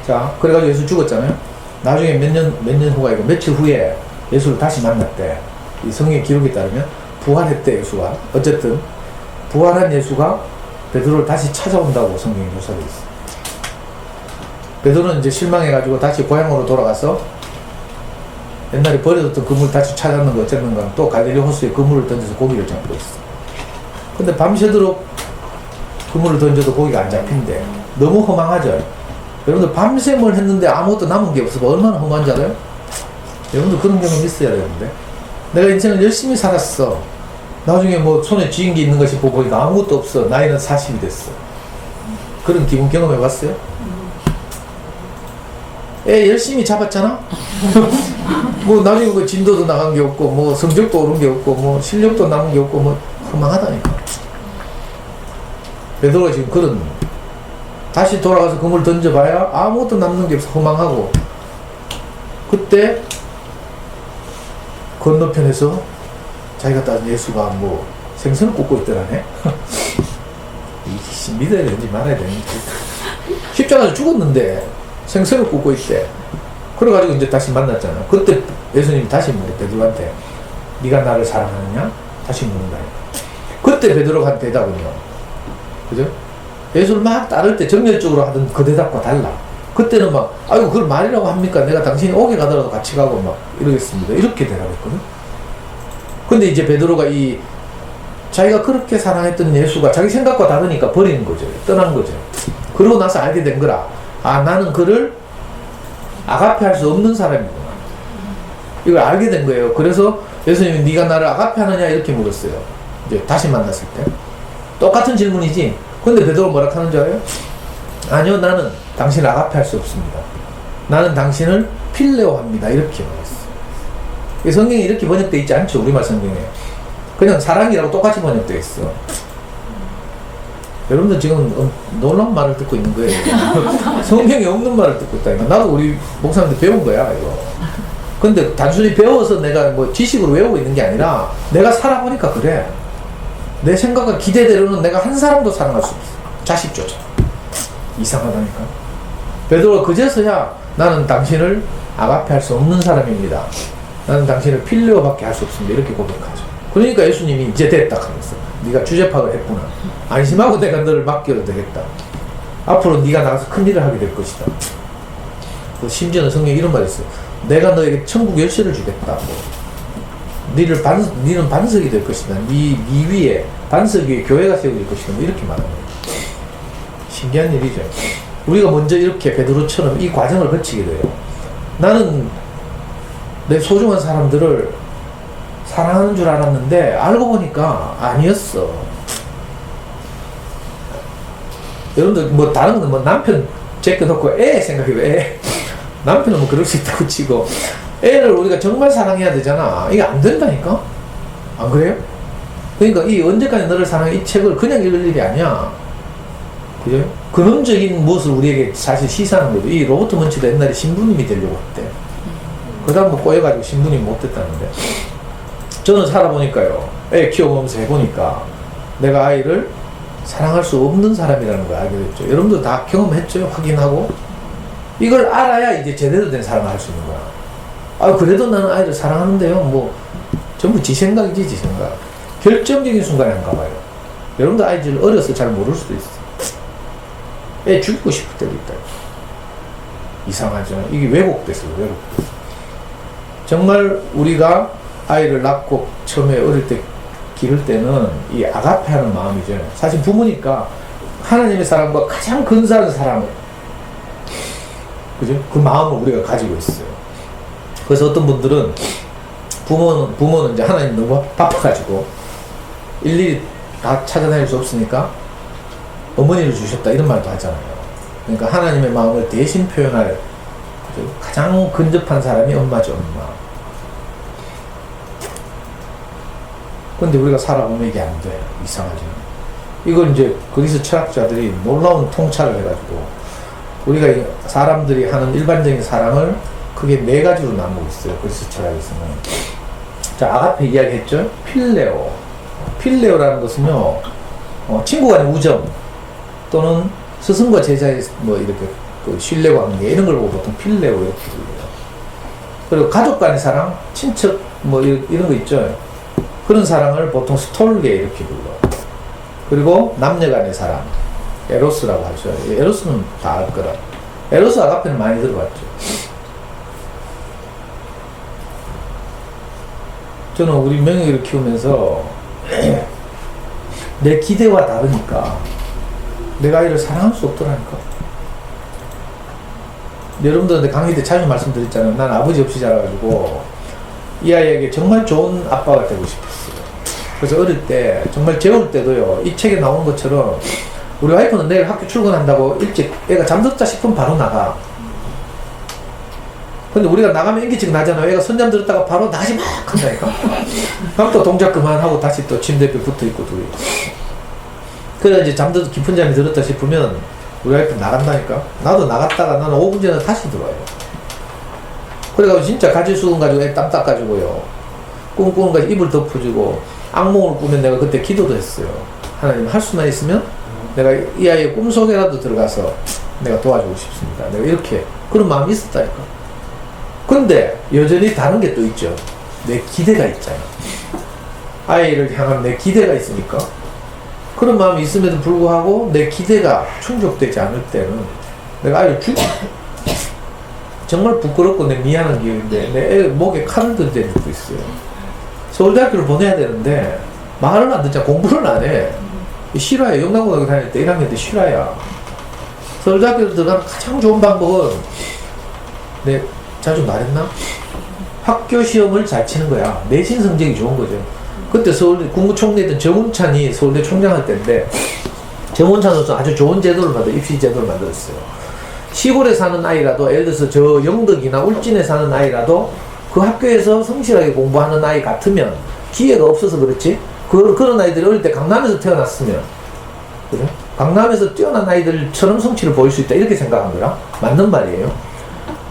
자, 그래가지고 예수 죽었잖아요. 나중에 몇 년 후가 아니고 며칠 후에 예수를 다시 만났대. 이 성경 기록에 따르면 부활했대 예수가. 어쨌든 부활한 예수가 베드로를 다시 찾아온다고 성경이 묘사되어 있어. 베드로는 이제 실망해가지고 다시 고향으로 돌아가서 옛날에 버려뒀던 그물 다시 찾았는 거 어쨌는가 또 갈릴리 호수에 그물을 던져서 고기를 잡고 있어. 근데 밤새도록 그물을 던져도 고기가 안 잡힌대. 너무 허망하죠. 여러분들 밤새 뭘 했는데 아무것도 남은 게 없어. 얼마나 허무한 줄 알아요? 여러분들 그런 경험 있어야 되는데. 내가 인생을 열심히 살았어. 나중에 뭐 손에 쥐인 게 있는 것이 보고 보니까 아무것도 없어. 나이는 40이 됐어. 그런 기분 경험해 봤어요? 애 열심히 잡았잖아? 뭐 나중에 뭐 진도도 나간 게 없고 뭐 성적도 오른 게 없고 뭐 실력도 남은 게 없고 뭐 허망하다니까. 베드로가 지금 그런 다시 돌아가서 그물 던져봐야 아무것도 남는 게 없어. 허망하고. 그때 건너편에서 자기가 따진 예수가 뭐 생선을 굽고 있더라네. 믿어야 되는지 말아야 되는지. 십자가에서 죽었는데 생선을 굽고 있대. 그래가지고 이제 다시 만났잖아. 그때 예수님이 다시 물어 베드로한테 네가 나를 사랑하느냐? 다시 묻는다. 그때 베드로가 한 대답은요. 그죠? 예수를 막 따를 때 정열적으로 하던 그 대답과 달라. 그때는 막 아이고 그걸 말이라고 합니까? 내가 당신이 오게 가더라도 같이 가고 막 이러겠습니다. 이렇게 대답했거든. 근데 이제 베드로가 이 자기가 그렇게 사랑했던 예수가 자기 생각과 다르니까 버리는 거죠. 떠난 거죠. 그러고 나서 알게 된 거라. 아, 나는 그를 아가페 할 수 없는 사람이구나. 이걸 알게 된 거예요. 그래서 예수님이 네가 나를 아가페 하느냐 이렇게 물었어요. 이제 다시 만났을 때. 똑같은 질문이지. 근데 베드로가 뭐라 하는 줄 알아요? 아니요, 나는 당신을 아가페 할 수 없습니다. 나는 당신을 필레오 합니다. 이렇게 말했어. 성경에 이렇게 번역되어 있지 않죠. 우리말 성경에. 그냥 사랑이라고 똑같이 번역되어 있어. 여러분들 지금 놀라운 말을 듣고 있는 거예요. 성경에 없는 말을 듣고 있다니까. 나도 우리 목사님한테 배운 거야, 이거. 근데 단순히 배워서 내가 뭐 지식으로 외우고 있는 게 아니라 내가 살아보니까 그래. 내 생각과 기대대로는 내가 한 사람도 사랑할 수 없어. 자식조차. 이상하다니까. 베드로가 그제서야 나는 당신을 아가페 할 수 없는 사람입니다. 나는 당신을 필레오밖에 할 수 없습니다. 이렇게 고백하죠. 그러니까 예수님이 이제 됐다 하면서 네가 주제 파악을 했구나. 안심하고 내가 너를 맡겨도 되겠다. 앞으로 네가 나가서 큰 일을 하게 될 것이다. 심지어는 성경에 이런 말이 있어요. 내가 너에게 천국 열쇠를 주겠다. 너는 반석이 될 것이다. 네 위에 반석 위에 교회가 세워질 것이다. 뭐 이렇게 말하는 거예요. 신기한 일이죠. 우리가 먼저 이렇게 베드로처럼 이 과정을 거치게 돼요. 나는 내 소중한 사람들을 사랑하는 줄 알았는데 알고 보니까 아니었어. 여러분들 뭐 다른 건 뭐 남편 제껴놓고 애 생각해요. 애 남편은 뭐 그럴 수 있다고 치고 애를 우리가 정말 사랑해야 되잖아. 이게 안 된다니까. 안 그래요? 그러니까 이 언제까지 너를 사랑해 이 책을 그냥 읽을 일이 아니야. 그죠? 근원적인 무엇을 우리에게 사실 시사하는 거죠. 이 로버트 먼치도 옛날에 신부님이 되려고 했대. 그 다음 뭐 꼬여가지고 신부님이 못 됐다는데. 저는 살아보니까요. 애 키워보면서 해보니까 내가 아이를 사랑할 수 없는 사람이라는 걸 알게 됐죠. 여러분도 다 경험했죠? 확인하고. 이걸 알아야 이제 제대로 된 사랑을 할 수 있는 거야. 아, 그래도 나는 아이를 사랑하는데요. 뭐, 전부 지 생각이지, 지 생각. 결정적인 순간에 한가 봐요. 여러분도 아이를 어려서 잘 모를 수도 있어. 애 죽이고 싶을 때도 있다. 이상하죠? 이게 왜곡됐어요, 왜곡됐어. 정말 우리가 아이를 낳고 처음에 어릴 때 기를 때는 이 아가페 하는 마음이죠. 사실 부모니까 하나님의 사랑과 가장 근사한 사랑을, 그죠? 그 마음을 우리가 가지고 있어요. 그래서 어떤 분들은 부모는 이제 하나님 너무 바빠가지고 일일이 다 찾아다닐 수 없으니까 어머니를 주셨다 이런 말도 하잖아요. 그러니까 하나님의 마음을 대신 표현할 가장 근접한 사람이 엄마죠, 엄마. 근데 우리가 살아보면 이게 안 돼. 이상하죠. 이걸 이제 그리스 철학자들이 놀라운 통찰을 해가지고 우리가 사람들이 하는 일반적인 사랑을 크게 네 가지로 나누고 있어요. 그리스 철학에서는. 자, 아가페 이야기했죠? 필레오. 필레오라는 것은요, 친구 간의 우정 또는 스승과 제자의 뭐 이렇게 그 신뢰 관계 이런 걸 보고 보통 필레오 이렇게 불러요. 그리고 가족 간의 사랑, 친척 뭐 이런 거 있죠. 그런 사랑을 보통 스톨게 이렇게 불러. 그리고 남녀 간의 사랑, 에로스라고 하죠. 에로스는 다 알 거라. 에로스 아가페는 많이 들어봤죠. 저는 우리 명예를 키우면서 내 기대와 다르니까 내가 아이를 사랑할 수 없더라니까. 여러분들한테 강의 때 자주 말씀드렸잖아요. 난 아버지 없이 자라가지고 이 아이에게 정말 좋은 아빠가 되고 싶었어요. 그래서 어릴 때 정말 재울 때도요, 이 책에 나오는 것처럼 우리 와이프는 내일 학교 출근한다고 일찍 애가 잠들었다 싶으면 바로 나가. 근데 우리가 나가면 인기증 나잖아요. 애가 선잠 들었다가 바로 나가지 막 한다니까. 그럼 또 동작 그만하고 다시 또 침대 옆에 붙어있고 둘이. 그래 이제 깊은 잠이 들었다 싶으면 우리 와이프 나간다니까. 나도 나갔다가 나는 5분 전에 다시 들어와요. 그래가지고 진짜 가지수건 가지고 애 땀 닦아주고요. 꿈꾸는 가지고 이불 덮어주고 악몽을 꾸면 내가 그때 기도도 했어요. 하나님 할 수만 있으면 내가 이 아이의 꿈속에라도 들어가서 내가 도와주고 싶습니다. 내가 이렇게 그런 마음이 있었다니까. 근데 여전히 다른 게 또 있죠. 내 기대가 있잖아. 아이를 향한 내 기대가 있으니까 그런 마음이 있음에도 불구하고 내 기대가 충족되지 않을 때는 내가 아이를 정말 부끄럽고 내 미안한 기억인데 내 애 목에 칼을 든 적도 있어요. 서울대학교를 보내야 되는데 말을 안 듣자. 공부를 안 해. 실화야. 영남고등학교 다닐 때 1학년 때 실화야. 서울대학교를 들어가는 가장 좋은 방법은 내 자주 말했나? 학교 시험을 잘 치는 거야. 내신 성적이 좋은 거죠. 그때 서울대 국무총리였던 정운찬이 서울대 총장할 때인데 정운찬 선수 아주 좋은 제도를 입시 제도를 만들었어요. 시골에 사는 아이라도 예를 들어서 저 영덕이나 울진에 사는 아이라도 그 학교에서 성실하게 공부하는 아이 같으면 기회가 없어서 그렇지 그런 아이들이 어릴 때 강남에서 태어났으면 그래? 강남에서 뛰어난 아이들처럼 성취를 보일 수 있다 이렇게 생각한 거라 맞는 말이에요.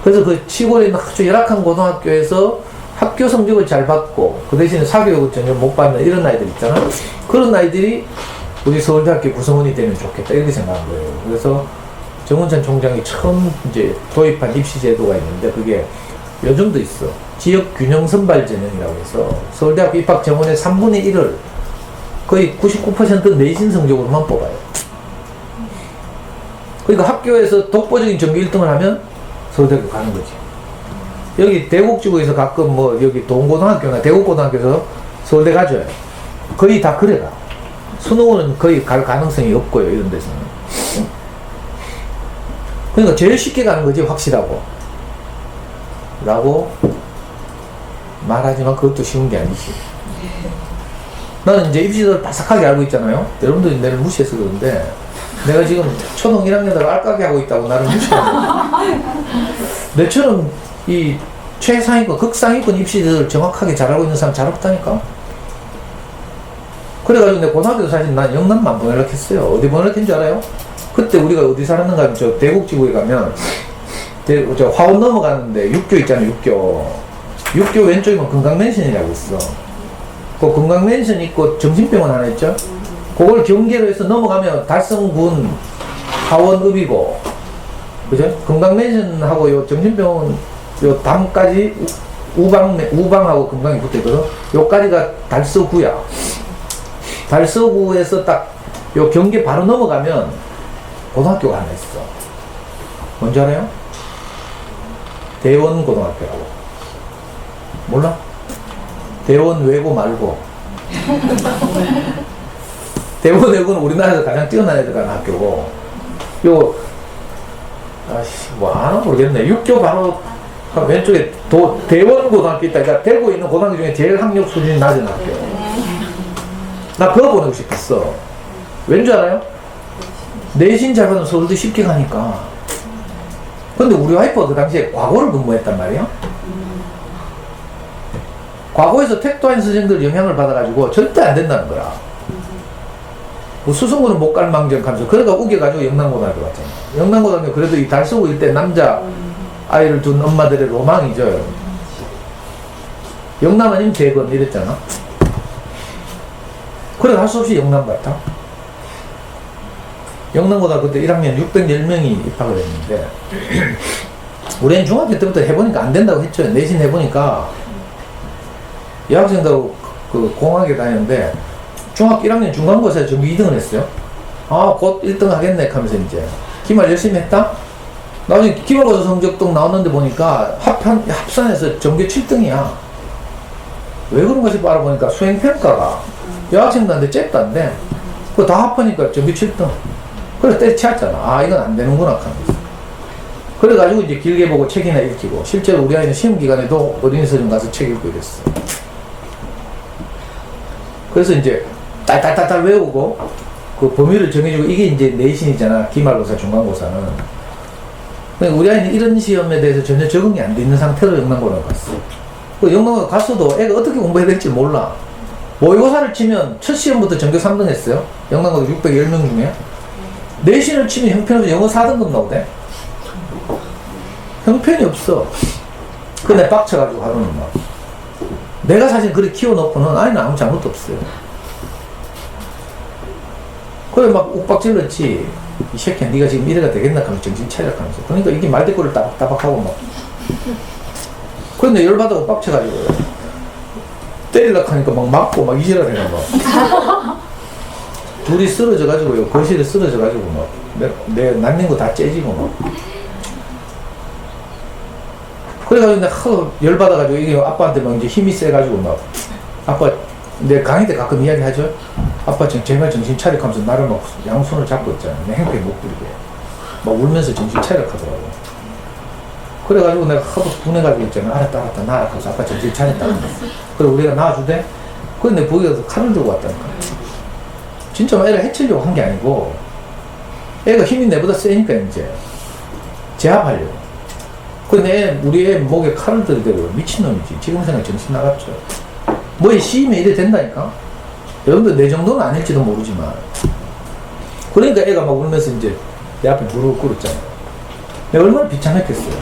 그래서 그 시골에 있는 아주 열악한 고등학교에서 학교 성적을 잘 받고 그 대신에 사교육을 전혀 못 받는 이런 아이들 있잖아. 그런 아이들이 우리 서울대학교 구성원이 되면 좋겠다 이렇게 생각한 거예요. 그래서 정운찬 총장이 처음 이제 도입한 입시 제도가 있는데 그게 요즘도 있어. 지역 균형 선발 전형이라고 해서 서울대학교 입학 정원의 3분의 1을 거의 99% 내신 성적으로만 뽑아요. 그러니까 학교에서 독보적인 전교 1등을 하면 서울대학교 가는 거지. 여기 대국지구에서 가끔 뭐 여기 동고등학교나 대국고등학교에서 서울대 가줘요. 거의 다 그래가. 수능은 거의 갈 가능성이 없고요, 이런 데서는. 그러니까 제일 쉽게 가는 거지, 확실하고. 라고 말하지만 그것도 쉬운 게 아니지. 나는 이제 입시를 바삭하게 알고 있잖아요. 여러분들이 나를 무시해서 그런데 내가 지금 초등 1학년다가 알까기 하고 있다고 나를 무시하는 거야. 내처럼 이 최상위권, 극상위권 입시를 정확하게 잘 알고 있는 사람 잘 없다니까? 그래가지고 내 고등학교도 사실 난 영남만 보내려고 했어요. 어디 보내려고 했는 줄 알아요? 그때 우리가 어디 살았는가 하면 저 대국지구에 가면 저 화원 넘어가는데 육교 있잖아요, 육교. 육교 왼쪽이면 건강맨션이라고 있어. 그 건강맨션 있고 정신병원 하나 있죠? 그걸 경계로 해서 넘어가면 달성군 화원읍이고, 그죠? 건강맨션하고 요 정신병원 요 담까지 우방하고 건강이 붙어 있거든? 요까지가 달서구야. 달서구에서 딱 요 경계 바로 넘어가면 고등학교가 하나 있어. 뭔지 알아요? 대원고등학교라고. 몰라? 대원 외고 말고. 대원 외고는 우리나라에서 가장 뛰어난 애들 가는 학교고, 뭐 아나 모르겠네. 육교 바로 왼쪽에 대원고등학교 있다. 그러니까 대구에 있는 고등학교 중에 제일 학력 수준이 낮은 학교. 나 그거 보내고 싶었어. 왠지 알아요? 내신 잘 받으면 서울대 쉽게 가니까. 근데 우리 와이프가 그 당시에 과고를 근무했단 말이야. 과거에서 택도한 선생들 영향을 받아가지고 절대 안 된다는 거야. 뭐 수성구는 못 갈 망정 하면서 그러다 우겨가지고 영남고등학교 갔잖아. 영남고등학교 그래도 이 달서구 일대 남자 아이를 둔 엄마들의 로망이죠. 영남 아니면 대건 이랬잖아. 그래 할 수 없이 영남 갔다. 영남고등학교 때 1학년 610명이 입학을 했는데 우리는 중학교 때부터 해보니까 안 된다고 했죠. 내신 해보니까 여학생도 그 공학에 다녔는데 중학교 1학년 중간고사에 전교 2등을 했어요. 아, 곧 1등 하겠네 하면서 이제 기말 열심히 했다? 나중에 기말고사 성적도 나왔는데 보니까 합산해서 전교 7등이야. 왜 그런 것이 알아보니까 수행평가가 여학생들한테 잽단데 그거 다 합하니까 전교 7등. 그래서 때려치웠잖아. 아, 이건 안 되는구나 하면서. 그래가지고 이제 길게 보고 책이나 읽히고, 실제로 우리 아이는 시험 기간에도 어린이서점 가서 책 읽고 이랬어. 그래서 이제 딸딸딸딸 외우고 그 범위를 정해주고, 이게 이제 내신이잖아. 기말고사, 중간고사는. 그러니까 우리 아이는 이런 시험에 대해서 전혀 적응이 안 돼 있는 상태로 영남고등학교 갔어. 그 영남고등학교 갔어도 애가 어떻게 공부해야 될지 몰라. 모의고사를 치면 첫 시험부터 전교 3등 했어요. 영남고등 610명 중에. 내신을 치면 형편없이 영어 4등급 나오대. 형편이 없어. 그내 빡쳐가지고 하루는 막. 내가 사실 그렇게 키워놓고는 아이는 아무 잘못도 없어요. 그래 막 욱박질렀지. 이 새끼야 네가 지금 이래가 되겠나 하면서 정신 차리라 하면서. 그러니까 이게 말대꾸를 따박따박하고 막. 그런데 열받아서 빡쳐가지고 때리려고 하니까 막 맞고 막 이지랄 해가 막. 둘이 쓰러져가지고요. 거실에 쓰러져가지고 막 내 날린 거 다 째지고 막. 그래가지고 내가 하도 열받아가지고 이게 아빠한테 막 이제 힘이 세가지고 막 아빠 내 강의 때 가끔 이야기하죠. 아빠 지금 제발 정신 차려 하면서 나를 막 양손을 잡고 있잖아. 내 행패 못 부리게 막 울면서 정신 차려 하더라고. 그래가지고 내가 하도 분해가지고 있잖아. 알았다 나라 하면서 아빠 정신 차렸다. 그래 우리가 나와주대. 그래 내 보기가 칼을 들고 왔다니까. 진짜 애를 해치려고 한 게 아니고 애가 힘이 내보다 세니까 이제 제압하려고. 근데 우리 애 목에 칼을 들이대고 미친놈이지. 지금 생각 정신 나갔죠. 뭐에 시이면 이래 된다니까. 여러분들 내 정도는 아닐지도 모르지만 그러니까 애가 막 울면서 이제 내 앞에 무릎 꿇었잖아. 내가 얼마나 비참했겠어요.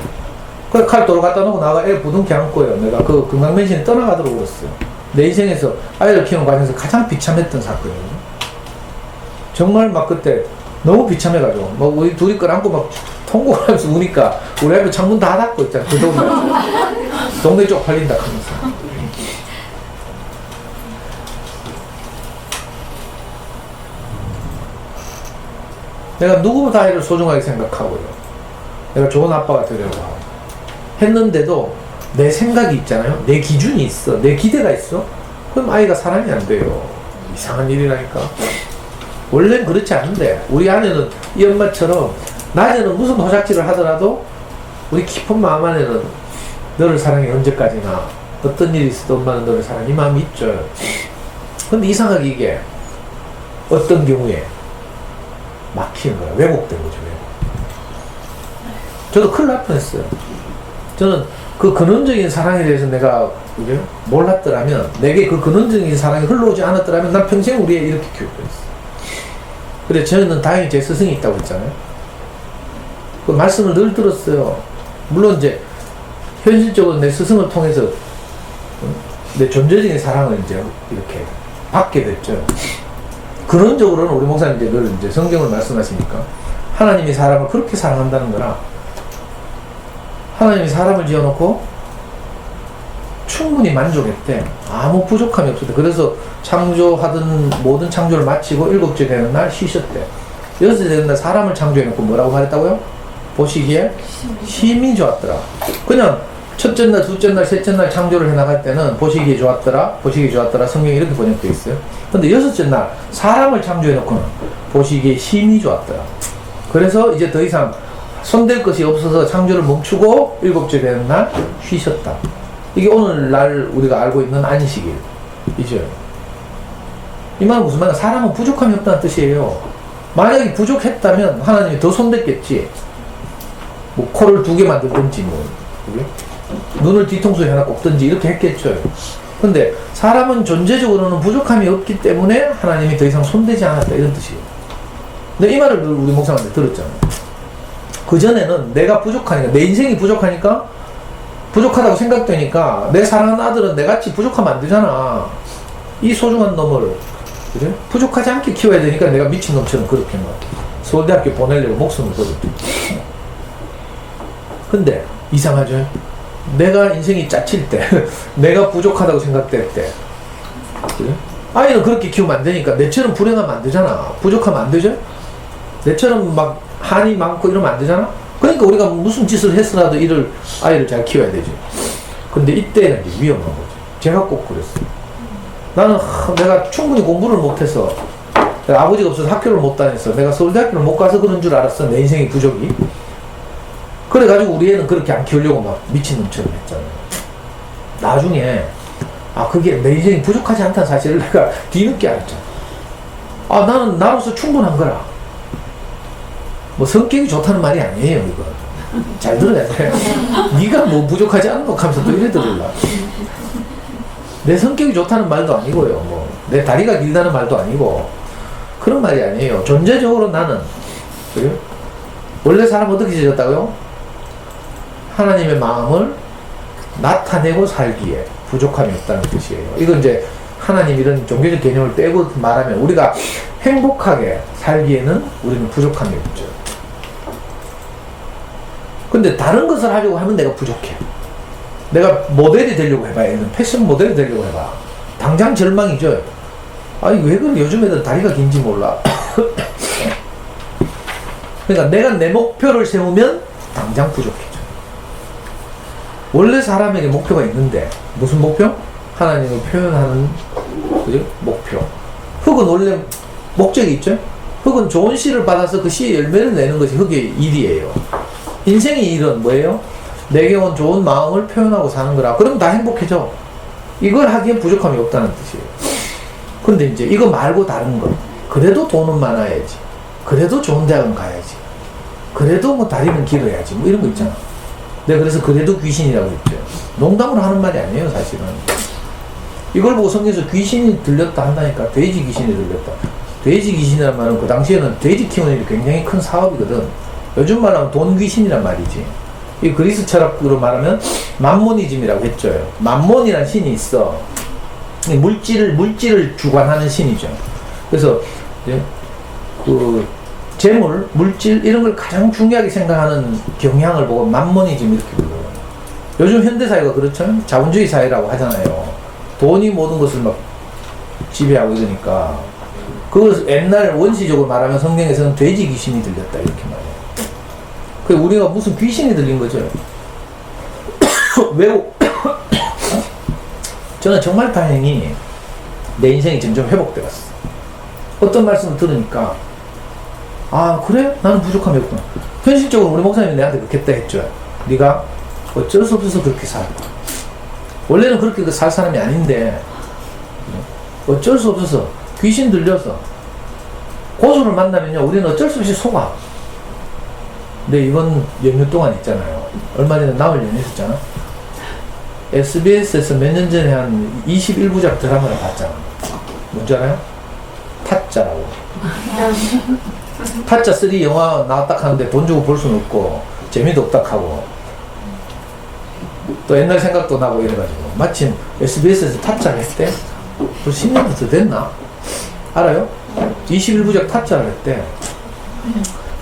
그래 칼 도로 갖다 놓고 나가 애 부둥켜 안고요. 내가 그 금강맨신에 떠나가도록 울었어요. 내 인생에서 아이를 키우는 과정에서 가장 비참했던 사건이에요. 정말 막 그때 너무 비참해가지고 막 우리 둘이 끌안고 막 통곡을 하면서 우니까 우리 앞에 창문 다 닫고 있잖아. 그 동네 동네 쪽 팔린다 하면서. 내가 누구보다 아이를 소중하게 생각하고요. 내가 좋은 아빠가 되려고 하고 했는데도 내 생각이 있잖아요. 내 기준이 있어. 내 기대가 있어. 그럼 아이가 사랑이 안 돼요. 이상한 일이라니까. 원래는 그렇지 않은데 우리 아내는 이 엄마처럼 낮에는 무슨 호작질을 하더라도 우리 깊은 마음 안에는 너를 사랑해 언제까지나 어떤 일이 있어도 엄마는 너를 사랑해 이 마음이 있죠. 근데 이상하게 이게 어떤 경우에 막히는 거야. 왜곡된 거죠. 왜곡. 저도 큰일 날 뻔했어요. 저는 그 근원적인 사랑에 대해서 내가 몰랐더라면 내게 그 근원적인 사랑이 흘러오지 않았더라면 난 평생 우리 애 이렇게 키울 뻔했어요. 그래 저는 다행히 제 스승이 있다고 했잖아요. 그 말씀을 늘 들었어요. 물론 이제 현실적으로 내 스승을 통해서 내 존재적인 사랑을 이제 이렇게 받게 됐죠. 근원적으로는 우리 목사님 이제 늘 이제 성경을 말씀하시니까 하나님이 사람을 그렇게 사랑한다는 거라 하나님이 사람을 지어놓고 충분히 만족했대. 아무 부족함이 없었대. 그래서 창조하던 모든 창조를 마치고 7째 되는 날 쉬셨대. 6째 되는 날 사람을 창조해놓고 뭐라고 말했다고요? 보시기에 힘이 좋았더라. 그냥 첫째 날, 둘째 날, 셋째 날 창조를 해나갈 때는 보시기에 좋았더라, 보시기에 좋았더라 성경이 이렇게 번역되어 있어요. 근데 6째 날 사람을 창조해놓고는 보시기에 힘이 좋았더라. 그래서 이제 더 이상 손댈 것이 없어서 창조를 멈추고 7째 되는 날 쉬셨다. 이게 오늘날 우리가 알고 있는 안식일이죠. 이 말은 무슨 말이야? 사람은 부족함이 없다는 뜻이에요. 만약에 부족했다면 하나님이 더 손댔겠지. 뭐 코를 2개 만들든지 뭐 눈을 뒤통수에 하나 꼽든지 이렇게 했겠죠. 근데 사람은 존재적으로는 부족함이 없기 때문에 하나님이 더 이상 손대지 않았다 이런 뜻이에요. 근데 이 말을 우리 목사님한테 들었잖아요. 그전에는 내가 부족하니까 내 인생이 부족하니까 부족하다고 생각되니까 내 사랑하는 아들은 내같이 부족하면 안 되잖아. 이 소중한 놈을 그래? 부족하지 않게 키워야 되니까 내가 미친놈처럼 그렇게 막 서울대학교 보내려고 목숨을 걸었죠. 근데 이상하죠? 내가 인생이 짜칠 때 내가 부족하다고 생각될 때 그래? 아이는 그렇게 키우면 안 되니까 내처럼 불행하면 안 되잖아. 부족하면 안 되죠? 내처럼 막 한이 많고 이러면 안 되잖아? 그러니까 우리가 무슨 짓을 했으라도 아이를 잘 키워야 되지. 근데 이때는 이제 위험한 거죠. 제가 꼭 그랬어요. 나는 내가 충분히 공부를 못해서 내가 아버지가 없어서 학교를 못 다녔어. 내가 서울대학교를 못 가서 그런 줄 알았어. 내 인생의 부족이. 그래가지고 우리 애는 그렇게 안 키우려고 막 미친놈처럼 했잖아요. 나중에 그게 내 인생이 부족하지 않다는 사실을 내가 뒤늦게 알았잖아. 나는 나로서 충분한 거라. 뭐 성격이 좋다는 말이 아니에요. 이거 잘 들어야 돼. 네가 뭐 부족하지 않은 거 하면서 또 이래 들으려. 내 성격이 좋다는 말도 아니고요. 뭐 내 다리가 길다는 말도 아니고 그런 말이 아니에요. 존재적으로 나는 그래요? 원래 사람 어떻게 지었다고요? 하나님의 마음을 나타내고 살기에 부족함이 없다는 뜻이에요. 이건 이제 하나님 이런 종교적 개념을 빼고 말하면 우리가 행복하게 살기에는 우리는 부족함이 없죠. 근데 다른 것을 하려고 하면 내가 부족해. 내가 모델이 되려고 해봐. 얘는 패션 모델이 되려고 해봐. 당장 절망이죠. 아니 왜 그래? 요즘 애들 다리가 긴지 몰라. 그러니까 내가 내 목표를 세우면 당장 부족해져. 원래 사람에게 목표가 있는데 무슨 목표? 하나님을 표현하는 그죠? 목표. 흙은 원래 목적이 있죠? 흙은 좋은 씨를 받아서 그 씨의 열매를 내는 것이 흙의 일이에요. 인생의 일은 뭐예요? 내게 온 좋은 마음을 표현하고 사는 거라. 그럼 다 행복해져. 이걸 하기엔 부족함이 없다는 뜻이에요. 근데 이제 이거 말고 다른 거. 그래도 돈은 많아야지. 그래도 좋은 대학은 가야지. 그래도 뭐 다리는 길어야지. 뭐 이런 거 있잖아. 내가 그래서 그래도 귀신이라고 했죠. 농담으로 하는 말이 아니에요, 사실은. 이걸 보고 성경에서 귀신이 들렸다 한다니까. 돼지 귀신이 들렸다. 돼지 귀신이란 말은 그 당시에는 돼지 키우는 일이 굉장히 큰 사업이거든. 요즘 말하면 돈 귀신이란 말이지. 이 그리스 철학으로 말하면 맘모니즘이라고 했죠. 맘몬이라는 신이 있어. 물질을 주관하는 신이죠. 그래서 이제 그 재물, 물질 이런 걸 가장 중요하게 생각하는 경향을 보고 맘모니즘 이렇게 불러요. 요즘 현대사회가 그렇죠. 자본주의 사회라고 하잖아요. 돈이 모든 것을 막 지배하고 이러니까 그 옛날 원시적으로 말하면 성경에서는 돼지 귀신이 들렸다 이렇게 말해요. 그 우리가 무슨 귀신이 들린 거죠. 왜? 저는 정말 다행히 내 인생이 점점 회복돼 갔어. 어떤 말씀을 들으니까 아 그래? 나는 부족함이 없구나. 현실적으로 우리 목사님이 내한테 그렇게 했다 했죠. 네가 어쩔 수 없어서 그렇게 살았다. 원래는 그렇게 살 사람이 아닌데 어쩔 수 없어서 귀신 들려서 고수를 만나면요 우리는 어쩔 수 없이 속아. 근데 이번 연휴 동안 있잖아요. 얼마 전에 나올 연휴 있었잖아. SBS에서 몇 년 전에 한 21부작 드라마를 봤잖아. 뭔지 알아요? 타짜라고. 타짜 3 영화 나왔다 하는데 돈 주고 볼 수는 없고 재미도 없다 하고 또 옛날 생각도 나고 이래가지고 마침 SBS에서 타짜를 했대. 벌써 10년도 더 됐나? 알아요? 21부작 타짜를 했대.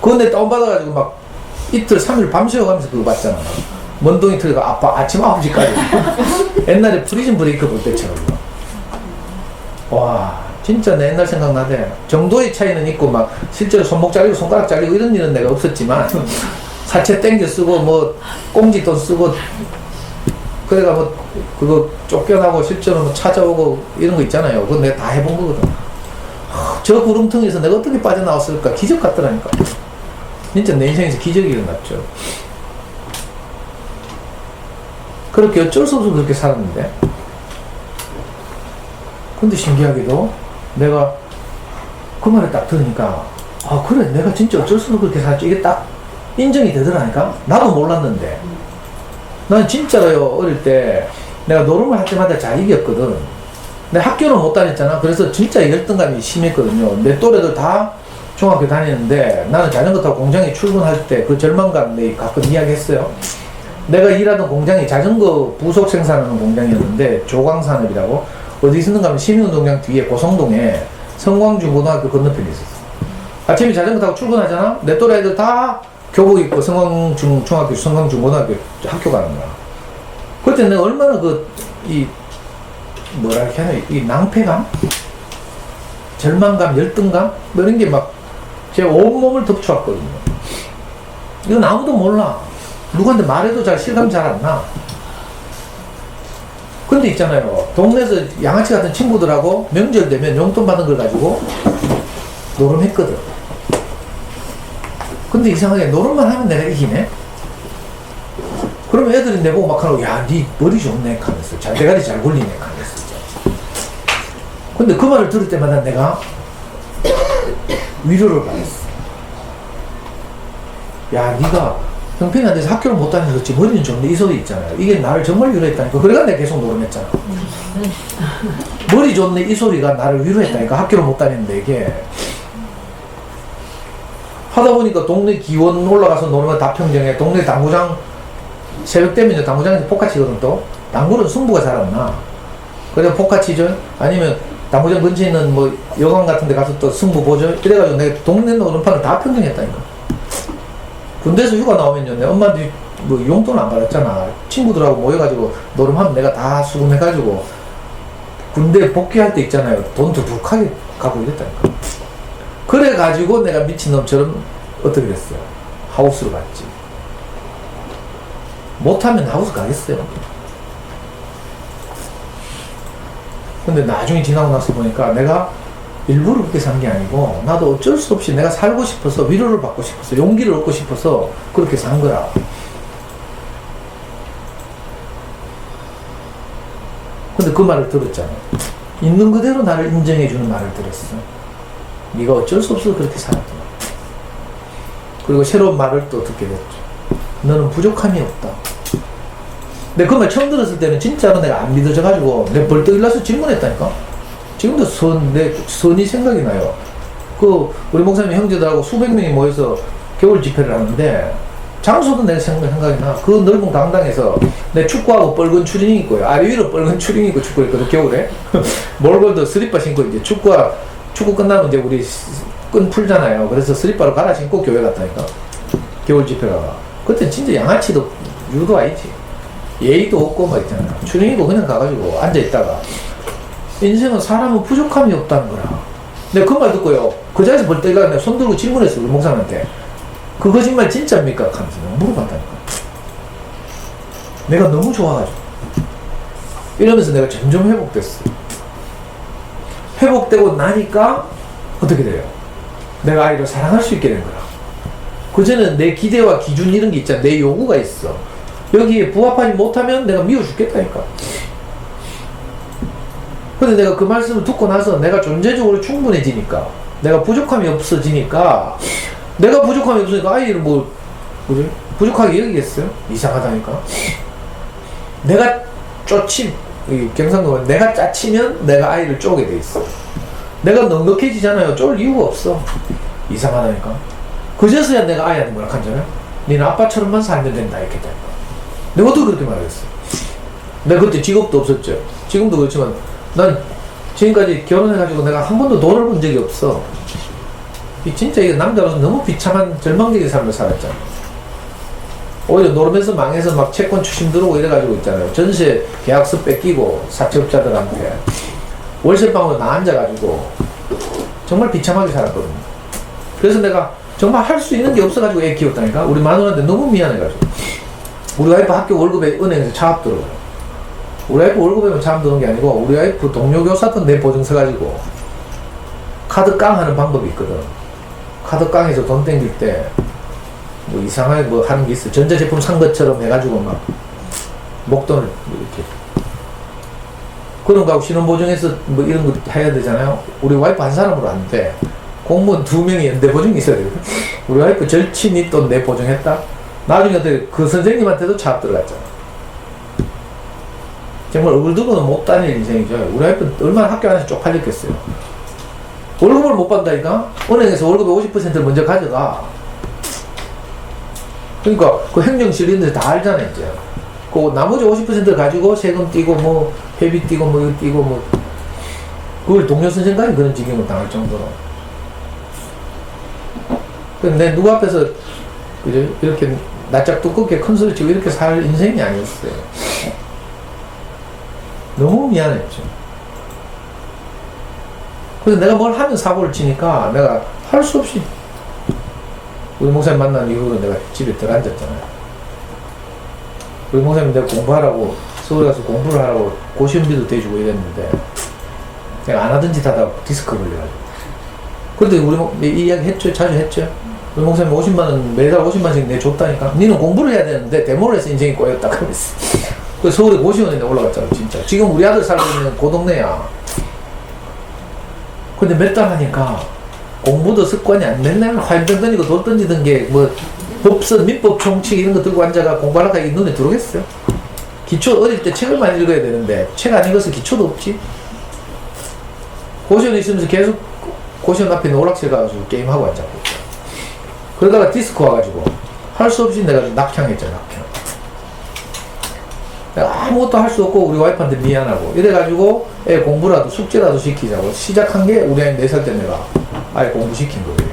그건데 다운받아가지고 막 이틀 3일 밤새워가면서 그거 봤잖아. 먼동이 틀가 아침 9시까지 옛날에 프리즌 브레이크 볼 때처럼. 와 진짜 내 옛날 생각나대. 정도의 차이는 있고 막 실제로 손목 잘리고 손가락 잘리고 이런 일은 내가 없었지만 사채 땡겨 쓰고 뭐 꽁지 돈 쓰고 그래가 뭐 그거 쫓겨나고 실제로 뭐 찾아오고 이런 거 있잖아요. 그거 내가 다 해본 거거든. 저 구름통에서 내가 어떻게 빠져나왔을까 기적 같더라니까. 진짜 내 인생에서 기적이 일어났죠. 그렇게 어쩔 수 없어 그렇게 살았는데 근데 신기하게도 내가 그 말을 딱 들으니까 아 그래 내가 진짜 어쩔 수 없어 그렇게 살았지 이게 딱 인정이 되더라니까. 나도 몰랐는데 난 진짜로요 어릴 때 내가 노름을 할 때마다 잘 이겼거든. 내가 학교는 못 다녔잖아. 그래서 진짜 열등감이 심했거든요. 내 또래들 다 중학교 다니는데 나는 자전거 타고 공장에 출근할 때 그 절망감 내 가끔 이야기했어요. 내가 일하던 공장이 자전거 부속 생산하는 공장이었는데 조광산업이라고 어디 있었는가 하면 시민운동장 뒤에 고성동에 성광중고등학교 건너편에 있었어. 아침에 자전거 타고 출근하잖아. 내 또래 애들 다 교복 입고 성광중학교 성광중고등학교 학교 가는 거야. 그때 내가 얼마나 뭐라 이렇게 하냐 이 낭패감? 절망감, 열등감? 뭐 이런 게 막 제 온몸을 덮쳐왔거든요. 이건 아무도 몰라. 누구한테 말해도 잘 실감 잘 안 나. 근데 있잖아요. 동네에서 양아치 같은 친구들하고 명절 되면 용돈 받은 걸 가지고 노름했거든. 근데 이상하게 노름만 하면 내가 이기네? 그러면 애들이 내보고 막 하고 야, 니 머리 좋네 하면서 대가리 잘 굴리네 하면서. 근데 그 말을 들을 때마다 내가 위로를 받았어. 야, 니가 형편한테서 학교를 못 다녀서 그렇지 머리는 좋네 이 소리 있잖아요. 이게 나를 정말 위로했다니까. 그래가 내가 계속 노름했잖아. 머리 좋네 이 소리가 나를 위로했다니까. 학교를 못 다녔는데 이게 하다 보니까 동네 기원 올라가서 노르면 다평정에 동네 당구장 새벽 되면 이제 당구장에서 포카 치거든. 또 당구는 승부가 잘 안 나. 그래서 포카 치죠. 아니면 당구장 근처에 있는 뭐 여관 같은 데 가서 또 승부 보죠. 이래가지고 내가 동네 노름판을 다 평정했다니까. 군대에서 휴가 나오면요, 내 엄마한테 뭐 용돈 안 받았잖아. 친구들하고 모여가지고 노름하면 내가 다 수금해가지고 군대 복귀할 때 있잖아요. 돈 두둑하게 가고 이랬다니까. 그래가지고 내가 미친놈처럼 어떻게 됐어요? 하우스로 갔지. 못하면 하우스 가겠어요. 근데 나중에 지나고 나서 보니까 내가 일부러 그렇게 산 게 아니고 나도 어쩔 수 없이 내가 살고 싶어서 위로를 받고 싶어서 용기를 얻고 싶어서 그렇게 산 거라. 근데 그 말을 들었잖아. 있는 그대로 나를 인정해주는 말을 들었어. 네가 어쩔 수 없어서 그렇게 살았구나. 그리고 새로운 말을 또 듣게 됐죠. 너는 부족함이 없다. 근데 그 말 처음 들었을 때는 진짜로 내가 안 믿어져가지고 내가 벌떡 일어나서 질문했다니까. 지금도 내 선이 생각이 나요. 우리 목사님 형제들하고 수백 명이 모여서 겨울 집회를 하는데, 장소도 내가 생각이 나. 그 넓은 강당에서 내 축구하고 뻘건 추리닝 입고요. 아래 위로 뻘건 추리닝 입고 축구를 했거든, 겨울에. 몰골도 슬리퍼 신고 이제 축구 끝나면 이제 우리 끈 풀잖아요. 그래서 슬리퍼로 갈아 신고 교회 갔다니까. 겨울 집회가. 그때 진짜 양아치도 유도 아니지. 예의도 없고 막 있잖아. 추리닝 입고 그냥 가가지고 앉아있다가. 인생은 사람은 부족함이 없다는 거라. 내가 그 말 듣고요. 그 자리에서 벌떡 내가 손 들고 질문했어, 우리 목사님한테. 그 거짓말 진짜입니까? 하면서 물어봤다니까. 내가 너무 좋아가지고. 이러면서 내가 점점 회복됐어. 회복되고 나니까 어떻게 돼요? 내가 아이를 사랑할 수 있게 된 거야. 그전에는 내 기대와 기준 이런 게 있잖아. 내 요구가 있어. 여기에 부합하지 못하면 내가 미워 죽겠다니까. 근데 내가 그 말씀을 듣고 나서 내가 존재적으로 충분해지니까, 내가 부족함이 없어지니까, 내가 부족함이 없으니까 아이를 그래? 부족하게 여기겠어요? 이상하다니까. 내가 경상도가 내가 짜치면 내가 아이를 쪼게 돼 있어. 내가 넉넉해지잖아요. 쫄 이유가 없어. 이상하다니까. 그제서야 내가 아이한테 뭐라 하잖아요. 니는 아빠처럼만 살면 된다 이렇게 된다. 내가 어떻게 그렇게 말했어? 내가 그때 직업도 없었죠. 지금도 그렇지만 난 지금까지 결혼해가지고 내가 한 번도 돈을 번 적이 없어. 진짜 이게 남자로서 너무 비참한 절망적인 삶을 살았잖아. 오히려 노름에서 망해서 막 채권 추심 들어오고 이래가지고 있잖아요. 전세 계약서 뺏기고 사채업자들한테 월세방으로 나 앉아가지고 정말 비참하게 살았거든요. 그래서 내가 정말 할 수 있는 게 없어가지고 애 키웠다니까. 우리 마누라한테 너무 미안해가지고. 우리 와이프 학교 월급에 은행에서 차압 들어가요. 우리 와이프 월급에만 차압 들어온 게 아니고 우리 와이프 동료 교사도 내 보증 서가지고 카드 깡 하는 방법이 있거든. 카드 깡에서 돈 땡길 때 뭐 이상하게 뭐 하는 게 있어. 전자제품 산 것처럼 해가지고 막 목돈을 이렇게 그런 거 하고 신혼보증에서 뭐 이런 거 해야 되잖아요. 우리 와이프 한 사람으로 안 돼. 공무원 2명이 연대 보증이 있어야 돼. 우리 와이프 절친이 또 내 보증했다. 나중에 그 선생님한테도 차압 들어갔잖아. 정말 얼굴 두고는 못 다닐 인생이죠. 우리 와이프는 얼마나 학교 안에서 쪽팔렸겠어요. 월급을 못 받는다니까? 은행에서 월급의 50%를 먼저 가져가. 그러니까 그 행정실 이런 데서 다 알잖아 이제. 그 나머지 50%를 가지고 세금 떼고 뭐 회비 떼고 뭐 이거 떼고 뭐 그걸 동료 선생까지 그런 지경을 당할 정도로. 근데 누구 앞에서 그죠? 이렇게 낯짝 두껍게 큰 소리 치고 이렇게 살 인생이 아니었어요. 너무 미안했죠. 그래서 내가 뭘 하면 사고를 치니까 내가 할 수 없이 우리 목사님 만난 이후로 내가 집에 들어앉았잖아요. 우리 목사님 내가 공부하라고 서울에 가서 공부를 하라고 고시원비도 대주고 이랬는데 내가 안 하던 짓 하다가 디스크 걸려가지고. 그런데 우리 이 이야기 했죠? 자주 했죠? 우리 목사님 50만원 매달 50만원씩 내줬다니까. 니는 공부를 해야 되는데 데모를 해서 인생이 꼬였다 그랬어. 그래서 서울에 고시원에 올라갔잖아 진짜. 지금 우리 아들 살고 있는 그 동네야. 근데 몇 달 하니까 공부도 습관이 안 맨날 화염병 던지고 돌 던지던 게 뭐 법선, 민법, 총칙 이런 거 들고 앉아가 공부하다가 이 눈에 들어오겠어요? 기초 어릴 때 책을 많이 읽어야 되는데 책 안 읽어서 기초도 없지. 고시원에 있으면서 계속 고시원 앞에 있는 오락실 가가지고 게임하고 앉았고 그러다가 디스코 와가지고 할 수 없이 내가 낙향했잖아. 낙향. 내가 아무것도 할 수 없고 우리 와이프한테 미안하고 이래가지고 애 공부라도 숙제라도 시키자고 시작한 게 우리 아이 4살 때 내가 아예 공부시킨 거예요.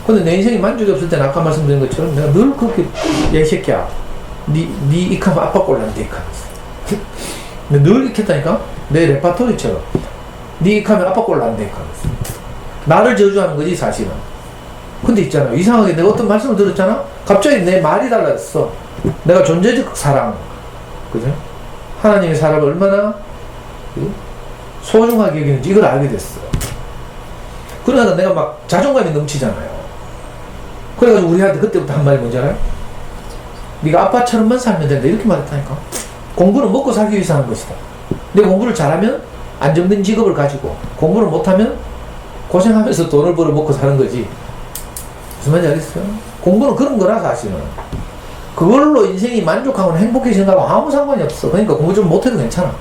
근데 내 인생이 만족이 없을 때는 아까 말씀드린 것처럼 내가 늘 그렇게 야 이 새끼야 니 이카면 아빠 꼴난데 이카면서 근데 늘 이렇게 했다니까. 내 레파토리처럼 니 이카면 아빠 꼴난데 이카면서 나를 저주하는 거지 사실은. 근데 있잖아 이상하게 내가 어떤 말씀을 들었잖아. 갑자기 내 말이 달라졌어. 내가 존재적 사랑 그죠? 하나님의 사랑을 얼마나 소중하게 여기는지 이걸 알게 됐어. 그러다가 내가 막 자존감이 넘치잖아요. 그래가지고 우리한테 그때부터 한 말이 뭔지 알아요? 네가 아빠처럼만 살면 된다 이렇게 말했다니까. 공부는 먹고 살기 위해서 하는 것이다. 내가 공부를 잘하면 안정된 직업을 가지고 공부를 못하면 고생하면서 돈을 벌어 먹고 사는 거지. 무슨 말인지 알겠어요? 공부는 그런 거라 사실은. 그걸로 인생이 만족하고 행복해지는 거하고 아무 상관이 없어. 그러니까 공부 좀 못해도 괜찮아.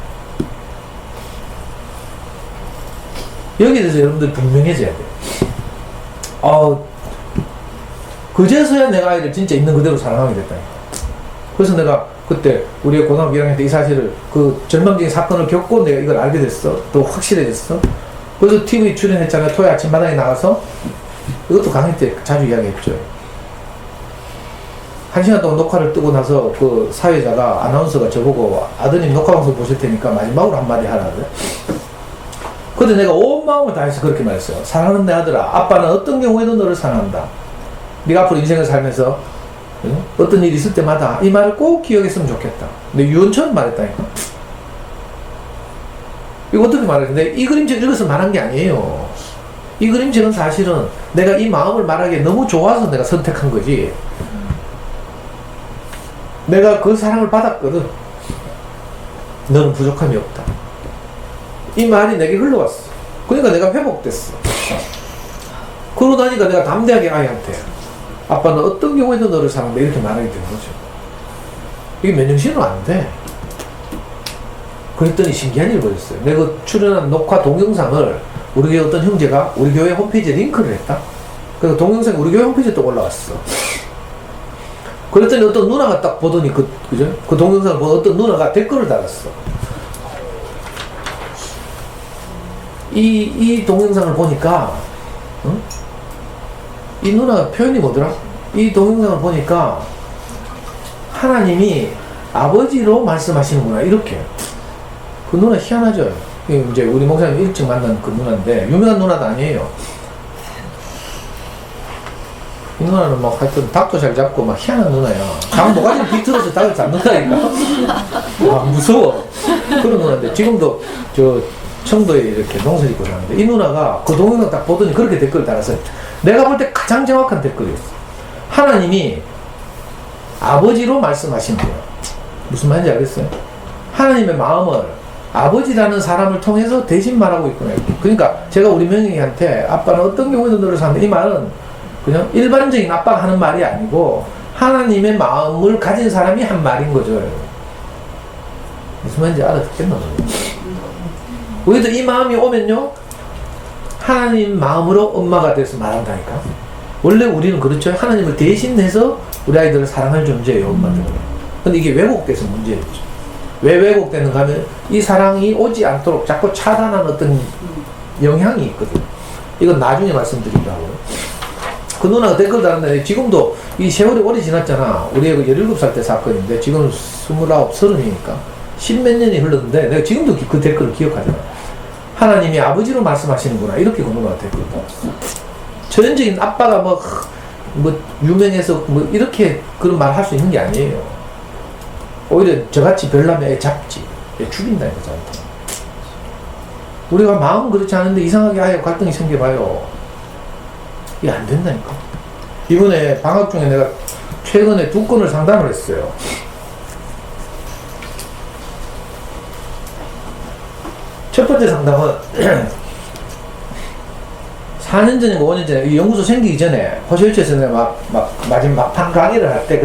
여기에 대해서 여러분들이 분명해져야 돼요. 그제서야 내가 아이를 진짜 있는 그대로 사랑하게 됐다니까. 그래서 내가 그때 우리 고등학교 1학년 때 이 사실을 그 절망적인 사건을 겪고 내가 이걸 알게 됐어. 또 확실해졌어. 그래서 TV 출연했잖아요. 토요일 아침마당에 나가서. 이것도 강의 때 자주 이야기했죠. 1시간 동안 녹화를 뜨고 나서 그 사회자가 아나운서가 저보고 아드님 녹화방송 보실 테니까 마지막으로 한마디 하라는데. 근데 내가 온 마음을 다해서 그렇게 말했어요. 사랑하는 내 아들아, 아빠는 어떤 경우에도 너를 사랑한다. 네가 앞으로 인생을 살면서 어떤 일이 있을 때마다 이 말을 꼭 기억했으면 좋겠다. 근데 유언처럼 말했다니까. 이거 어떻게 말했는데 이 그림책 읽어서 말한 게 아니에요. 이 그림책은 사실은 내가 이 마음을 말하기에 너무 좋아서 내가 선택한 거지. 내가 그 사랑을 받았거든. 너는 부족함이 없다. 이 말이 내게 흘러왔어. 그러니까 내가 회복됐어. 그러고 나니까 내가 담대하게 아이한테 아빠는 어떤 경우에도 너를 사랑한다 이렇게 말하게 되는 거죠. 이게 맨정신으로 안 돼. 그랬더니 신기한 일이 벌어졌어요. 내가 그 출연한 녹화 동영상을 우리 교회 어떤 형제가 우리 교회 홈페이지에 링크를 했다. 그래서 동영상이 우리 교회 홈페이지에 또 올라왔어. 그랬더니 어떤 누나가 딱 보더니 그죠? 그 동영상을 보던 어떤 누나가 댓글을 달았어. 이 동영상을 보니까 이 누나 표현이 뭐더라? 이 동영상을 보니까 하나님이 아버지로 말씀하시는구나 이렇게. 그 누나 희한하죠. 이제 우리 목사님 일찍 만난 그 누나인데 유명한 누나도 아니에요. 이 누나는 막 하여튼 닭도 잘 잡고 막 희한한 누나야. 닭 모가지를 비틀어서 닭을 잡는다니까. 와 무서워. 그런 누나인데 지금도 저 청도에 이렇게 농사 짓고 사는데 이 누나가 그 동영상 딱 보더니 그렇게 댓글을 달았어요. 내가 볼 때 가장 정확한 댓글이었어. 하나님이 아버지로 말씀하신 거예요. 무슨 말인지 알겠어요? 하나님의 마음을 아버지라는 사람을 통해서 대신 말하고 있구나. 그러니까 제가 우리 명희한테 아빠는 어떤 경우에도 너를 사는데 이 말은 그냥 일반적인 아빠가 하는 말이 아니고 하나님의 마음을 가진 사람이 한 말인 거죠. 무슨 말인지 알아듣겠나? 우리도 이 마음이 오면요 하나님 마음으로 엄마가 돼서 말한다니까. 원래 우리는 그렇죠. 하나님을 대신해서 우리 아이들을 사랑할 존재예요. 엄마들은. 근데 이게 왜곡돼서 문제였죠. 왜 왜곡되는가 하면 이 사랑이 오지 않도록 자꾸 차단하는 어떤 영향이 있거든. 이건 나중에 말씀드린다고요. 그 누나가 댓글 달았는데 지금도 이 세월이 오래 지났잖아. 우리 애가 17살 때 사건인데 지금 29, 30이니까 10몇 년이 흘렀는데 내가 지금도 그 댓글을 기억하잖아. 하나님이 아버지로 말씀하시는구나 이렇게 그 누나가 댓글 달았어. 전형적인 아빠가 뭐 유명해서 뭐 이렇게 그런 말 할 수 있는 게 아니에요. 오히려 저같이 별나면 애 잡지. 애 죽인다니까 저한테. 우리가 마음은 그렇지 않은데 이상하게 아예 갈등이 생겨봐요. 이게 안 된다니까. 이번에 방학 중에 내가 최근에 2건을 상담을 했어요. 첫 번째 상담은 4년 전인가 5년 전에 이 연구소 생기기 전에 호실체에서 내가 마지막 막판 강의를 할 때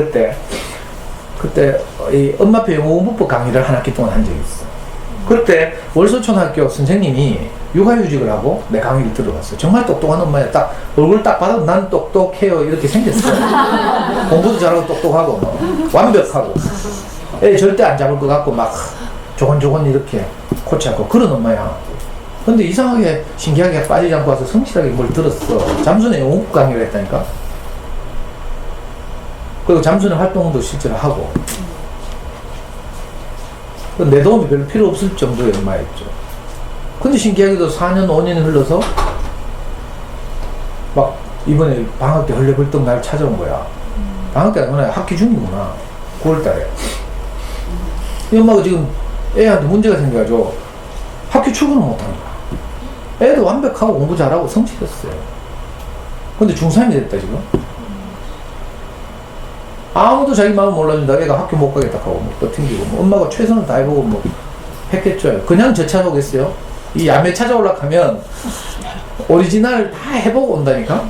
그때 이 엄마표 영어공부법 강의를 한 학기 동안 한 적이 있어. 그때 월서촌학교 선생님이 육아휴직을 하고 내 강의를 들어봤어. 정말 똑똑한 엄마야. 딱 얼굴 딱 봐도 난 똑똑해요 이렇게 생겼어. 공부도 잘하고 똑똑하고 완벽하고 애 절대 안 잡을 것 같고 막 조곤조곤 이렇게 코치하고 그런 엄마야. 근데 이상하게 신기하게 빠지지 않고 와서 성실하게 뭘 들었어. 잠수는 영어국 강의를 했다니까. 그리고 잠수는 활동도 실제로 하고 내 도움이 별로 필요 없을 정도의 엄마였죠. 근데 신기하게도 4년 5년이 흘러서 막 이번에 방학 때 헐레벌떡 날 찾아온 거야. 방학 때 아니구나. 학기 중이구나. 9월달에 이 엄마가 지금 애한테 문제가 생겨가지고 학교 출근을 못하는 거야. 애도 완벽하고 공부 잘하고 성실했어요. 근데 중3이 됐다 지금. 아무도 자기 마음 몰라준다. 애가 학교 못 가겠다 하고 뭐 버팅기고 뭐 엄마가 최선을 다해보고 뭐 했겠죠. 그냥 저 찾아오겠어요? 이 야매 찾아오려고 하면 오리지널 다 해보고 온다니까.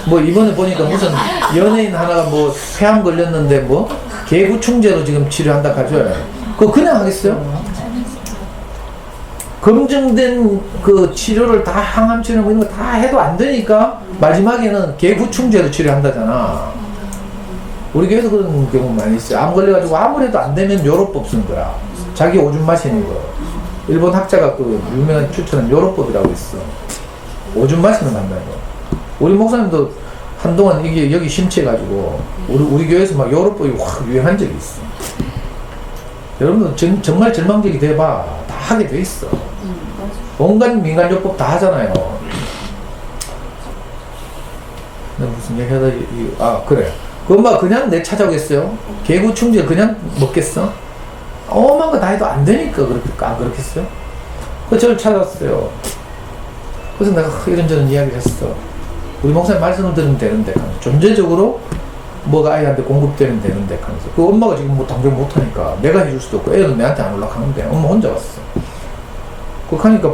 뭐 이번에 보니까 무슨 연예인 하나가 뭐 폐암 걸렸는데 뭐 개구충제로 지금 치료한다 하죠. 그거 그냥 하겠어요? 검증된 그 치료를 다 항암 치료 이런 거 다 해도 안 되니까 마지막에는 개구충제로 치료한다잖아. 우리 교회도 그런 경우 많이 있어요. 암 걸려가지고 아무래도 안 되면 요로법 쓰는 거야. 자기 오줌 마시는 거. 일본 학자가 그 유명한 추천한 요로법이라고 있어. 오줌 마시는 거 한다는 거. 우리 목사님도 한동안 이게 여기 심취해가지고 우리 교회에서 막 요로법이 확 유행한 적이 있어. 여러분들 정말 절망적이 돼봐. 다 하게 돼 있어. 온갖 민간요법 다 하잖아요. 내가 무슨 얘기 하다, 그래. 그 엄마 그냥 내 찾아오겠어요? 개구충제 그냥 먹겠어? 어마한 거 다 해도 안 되니까 안 그렇겠어요? 그래서 저를 찾아왔어요. 그래서 내가 이런저런 이야기를 했어. 우리 목사님 말씀을 들으면 되는데, 존재적으로 뭐가 아이한테 공급되면 되는데, 하면서. 그 엄마가 지금 뭐 당장 못하니까 내가 해줄 수도 없고, 애는 내한테 안 연락하는데, 엄마 혼자 왔어. 그렇게 하니까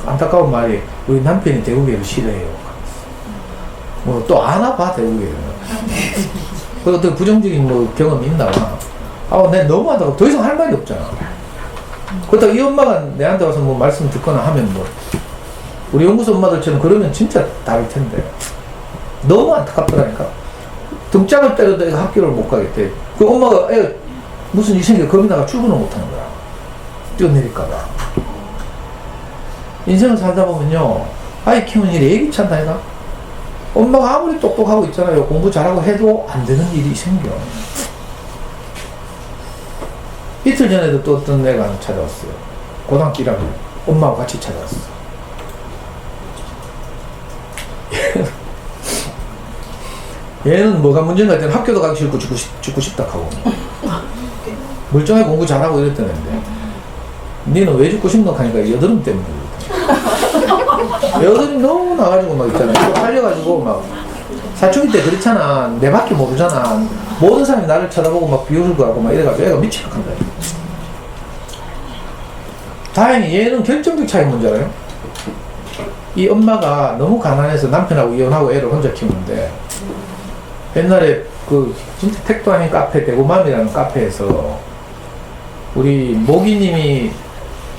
안타까운 말이, 우리 남편이 대구교회를 싫어해요. 뭐 또 아나봐, 대구교회는. 그 어떤 부정적인 뭐 경험이 있나 봐. 내가 너무하다고 더 이상 할 말이 없잖아. 그렇다고 이 엄마가 내한테 와서 뭐 말씀 듣거나 하면 뭐, 우리 연구소 엄마들처럼 그러면 진짜 다를 텐데. 너무 안타깝더라니까. 등짝을 때려도 애가 학교를 못 가겠대. 그 엄마가 애 무슨 일 생겨 겁이 나가 출근을 못 하는 거야. 뛰어내릴까봐. 인생을 살다 보면요, 아이 키우는 일이 예기치 않다니까. 엄마가 아무리 똑똑하고 있잖아요. 공부 잘하고 해도 안 되는 일이 생겨. 이틀 전에도 또 어떤 애가 찾아왔어요. 고등학교 1학년. 엄마하고 같이 찾아왔어. 얘는 뭐가 문제인가 했더니 학교도 가기 싫고 죽고 싶다 하고. 멀쩡하게 공부 잘하고 이랬던 애인데. 니는 왜 죽고 싶노? 하니까 여드름 때문에. 여드름이 너무 나가지고 막 있잖아. 팔려가지고 막. 사춘기 때 그렇잖아. 내 밖에 모르잖아. 모든 사람이 나를 쳐다보고 막 비웃고 하고 막 이래가지고 애가 미치겠 한다. 다행히 얘는 결정적 차이 뭔지 알아요? 이 엄마가 너무 가난해서 남편하고 이혼하고 애를 혼자 키우는데, 옛날에 그 진짜 택도 아닌 카페, 대구맘이라는 카페에서 우리 모기님이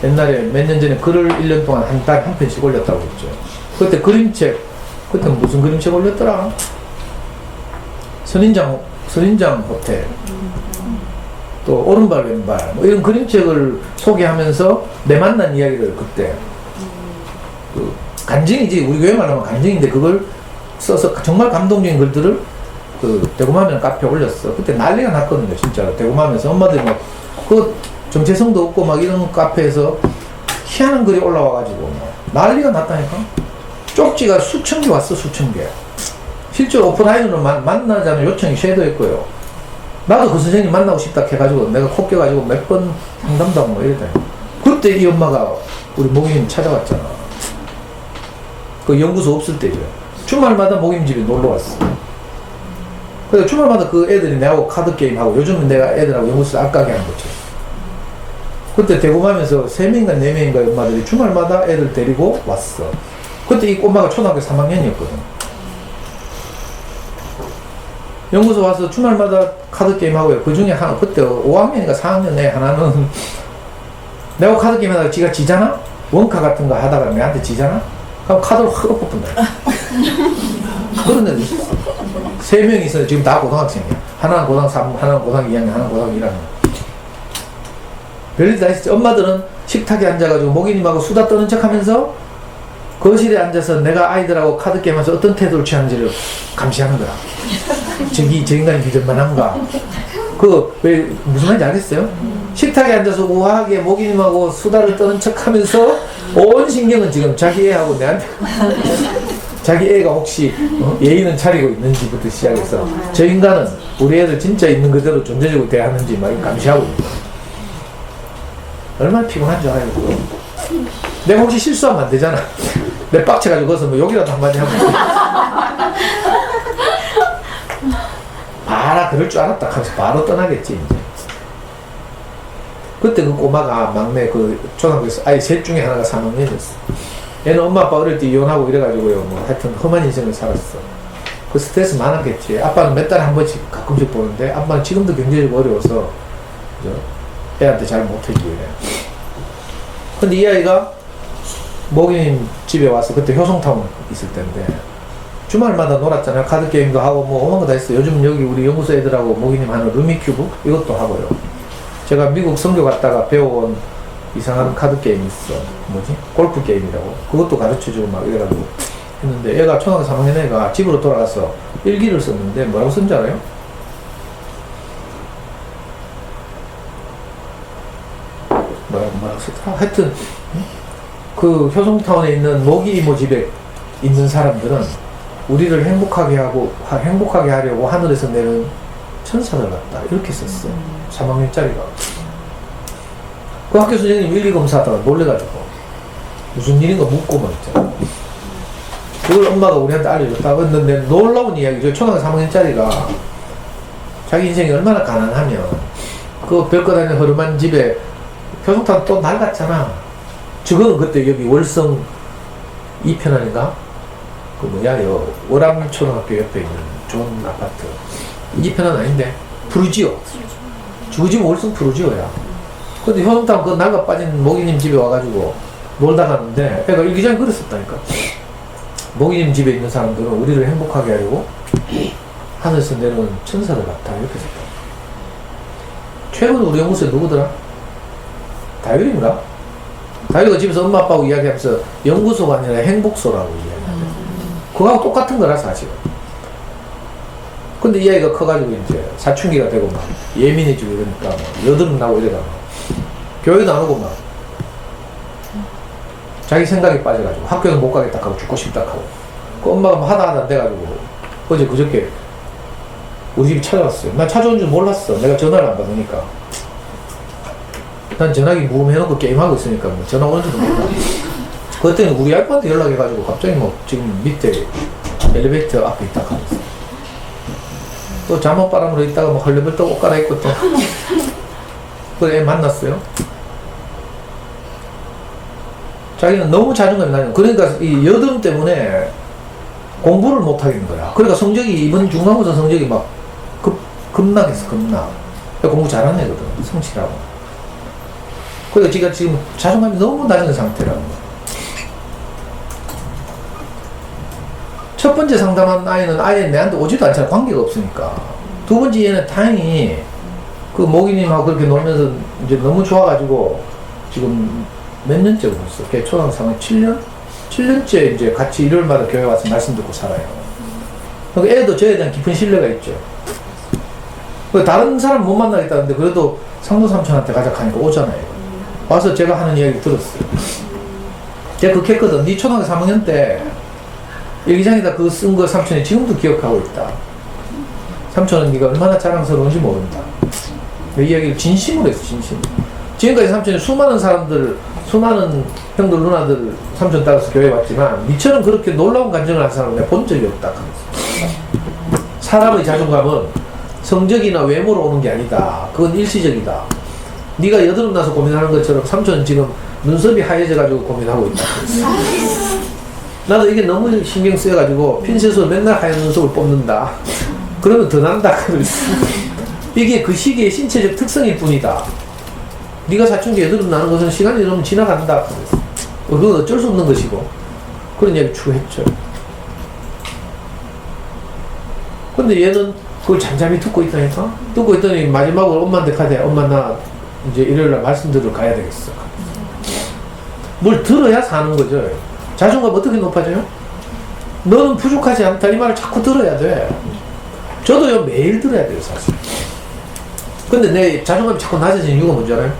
옛날에 몇 년 전에 글을 1년 동안 한 달 한 편씩 올렸다고 했죠. 그때 그림책, 그때 무슨 그림책 올렸더라? 선인장 호텔, 또 오른발 왼발, 뭐 이런 그림책을 소개하면서 내 만난 이야기를 그때, 그 간증이지, 우리 교회 말하면 간증인데 그걸 써서 정말 감동적인 글들을 그 대구마면 카페에 올렸어. 그때 난리가 났거든요, 진짜. 대구마면에서 엄마들이 막, 그 정체성도 없고 막 이런 카페에서 희한한 글이 올라와가지고 난리가 났다니까. 쪽지가 수천 개 왔어, 수천 개. 실제로 오프라인으로 만나자는 요청이 쇄도했고요. 나도 그 선생님 만나고 싶다 해가지고 내가 코 껴가지고 몇 번 상담도 하고 뭐 이랬다니. 그때 이 엄마가 우리 목임 찾아왔잖아. 그 연구소 없을 때죠. 주말마다 목임 집에 놀러 왔어. 그래서 주말마다 그 애들이 내하고 카드게임하고, 요즘은 내가 애들하고 연구소에서 악가게 하는 거죠. 그때 대구하면서 3명인가 4명인가 엄마들이 주말마다 애들 데리고 왔어. 그때 이 꼬마가 초등학교 3학년이었거든. 연구소 와서 주말마다 카드게임 하고요. 그 중에 하나, 그때 5학년인가 4학년 애 하나는 내가 카드게임 하다가 지가 지잖아? 원카 같은 거 하다가 내한테 지잖아? 그럼 카드를 확 엎어본다. 그런 애들 있어. 3명이 있어요. 지금 다 고등학생이야. 하나는 고등 3, 하나는 고등 2학년, 하나는 고등 1학년. 별일 다 있었지. 엄마들은 식탁에 앉아가지고 목이님하고 수다 떠는 척 하면서 거실에 앉아서 내가 아이들하고 카드게임 하면서 어떤 태도를 취하는지를 감시하는 거야. 저 인간이 기전만한가. 왜, 무슨 말인지 알겠어요? 식탁에 앉아서 우아하게 목이님하고 수다를 떠는 척 하면서 온 신경은 지금 자기 애하고 내한테 자기 애가 혹시 예의는 차리고 있는지부터 시작해서 저 인간은 우리 애들 진짜 있는 그대로 존재적으로 대하는지 막 감시하고 있는 거야. 얼마나 피곤한 줄 알아요, 그거. 내가 혹시 실수하면 안 되잖아. 내 빡쳐가지고 거기서 뭐 욕이라도 한마디 하면 봐라, 그럴 줄 알았다 하면서 바로 떠나겠지, 이제. 그때 그 꼬마가 막내 그 초등학교에서 아이 셋 중에 하나가 3학년이었어. 얘는 엄마 아빠 어릴 때 이혼하고 이래가지고요, 뭐 하여튼 험한 인생을 살았어. 그 스트레스 많았겠지. 아빠는 몇 달에 한 번씩 가끔씩 보는데 아빠는 지금도 경제적으로 어려워서 그죠? 애한테 잘 못해주고 이래. 근데 이 아이가 모기님 집에 와서 그때 효성타운 있을 때인데 주말마다 놀았잖아요. 카드게임도 하고 뭐 오만 거 다 했어요. 요즘 여기 우리 연구소 애들하고 모기님 하는 루미큐브 이것도 하고요. 제가 미국 선교 갔다가 배워온 이상한 카드게임 있어. 뭐지? 골프 게임이라고. 그것도 가르쳐주고 막 이래가지고 했는데 애가 초등학교 3학년 애가 집으로 돌아가서 일기를 썼는데 뭐라고 쓴지 알아요? 뭐라고 썼더라? 하여튼 그 효성타운에 있는 모기 이모 집에 있는 사람들은 우리를 행복하게 하려고 하늘에서 내는 천사들 같다. 이렇게 썼어. 3학년짜리가. 그 학교 선생님 일기검사하다가 놀래가지고 무슨 일인가 묻고 막 있잖아. 그걸 엄마가 우리한테 알려줬다고 했는데 놀라운 이야기죠. 초등학교 3학년짜리가 자기 인생이 얼마나 가난하면 그 별거 아닌 허름한 집에 효성타운 또 낡았잖아. 지금은 그때 여기 월성 2편 아닌가? 그 뭐야, 월암초등학교 옆에 있는 좋은 아파트. 2편은 아닌데, 푸르지오. 주거지는 월성 푸르지오야. 근데 효성타운 그 낡아 빠진 모기님 집에 와가지고 놀다 갔는데, 애가 일기장에 글을 썼다니까. 모기님 집에 있는 사람들은 우리를 행복하게 하려고 하늘에서 내려오는 천사들 같다. 이렇게 썼다. 최근 우리 연구소에 누구더라? 다율인가? 다율이가 집에서 엄마 아빠하고 이야기하면서 연구소가 아니라 행복소라고 이야기하는데 그거하고 똑같은 거라 사실은. 근데 이 아이가 커가지고 이제 사춘기가 되고 막 예민해지고 이러니까 막 여드름 나고 이러다가 교회도 안 오고 막 자기 생각에 빠져가지고 학교도 못 가겠다 하고 죽고 싶다 하고 그 엄마가 막 하다 안 돼가지고 어제 그저께 우리 집에 찾아왔어요. 난 찾아온 줄 몰랐어. 내가 전화를 안 받으니까. 난 전화기 무음해놓고 게임하고 있으니까 뭐 전화 오는 줄도 몰라. 그랬더니 우리 아빠한테 연락해가지고 갑자기 뭐 지금 밑에 엘리베이터 앞에 있다 가면서 또 잠옷바람으로 있다가 뭐 헐레벌떡 옷 갈아입고 또 그래 애 만났어요. 자기는 너무 자존감이 나요. 그러니까 이 여드름 때문에 공부를 못 하겠는 거야. 그러니까 성적이 이번 중간고사 성적이 막 급락했어. 급락. 공부 잘하는 애거든. 성실하고. 그러니까 지가 지금 자존감이 너무 낮은 상태라고. 첫 번째 상담한 아이는 아예 내한테 오지도 않잖아. 관계가 없으니까. 두 번째 얘는 다행히 그 모기님하고 그렇게 놀면서 이제 너무 좋아가지고 지금 몇 년째 벌써? 걔 초등학교 3학년 7년? 7년째 이제 같이 일요일마다 교회 와서 말씀 듣고 살아요. 그러니까 애도 저에 대한 깊은 신뢰가 있죠. 다른 사람 못 만나겠다는데 그래도 상도 삼촌한테 가자 하니까 오잖아요. 와서 제가 하는 이야기 들었어요. 제가 그렇게 했거든. 네 초등학교 3학년 때 일기장에다 그거 쓴 거 삼촌이 지금도 기억하고 있다. 삼촌은 네가 얼마나 자랑스러운지 모른다. 이 이야기를 진심으로 했어. 진심. 지금까지 삼촌이 수많은 사람들, 수많은 형들, 누나들 삼촌 따라서 교회 왔지만 니처럼 그렇게 놀라운 감정을 한 사람을 내가 본 적이 없다. 사람의 자존감은 성적이나 외모로 오는 게 아니다. 그건 일시적이다. 네가 여드름 나서 고민하는 것처럼 삼촌은 지금 눈썹이 하얘져가지고 고민하고 있다. 나도 이게 너무 신경 쓰여가지고 핀셋으로 맨날 하얀 눈썹을 뽑는다. 그러면 더 난다. 이게 그 시기의 신체적 특성일 뿐이다. 네가 사춘기 여드름 나는 것은 시간이 너무 지나간다. 그건 어쩔 수 없는 것이고 그런 이야기 추구했죠. 근데 얘는 그걸 잠잠히 듣고 있다니까? 듣고 있더니 마지막으로 엄마한테 가대. 엄마 나 이제 일요일날 말씀 들으러 가야 되겠어. 뭘 들어야 사는 거죠. 자존감 어떻게 높아져요? 너는 부족하지 않다. 이 말을 자꾸 들어야 돼. 저도요 매일 들어야 돼요 사실. 근데 내 자존감이 자꾸 낮아지는 이유가 뭔지 알아요?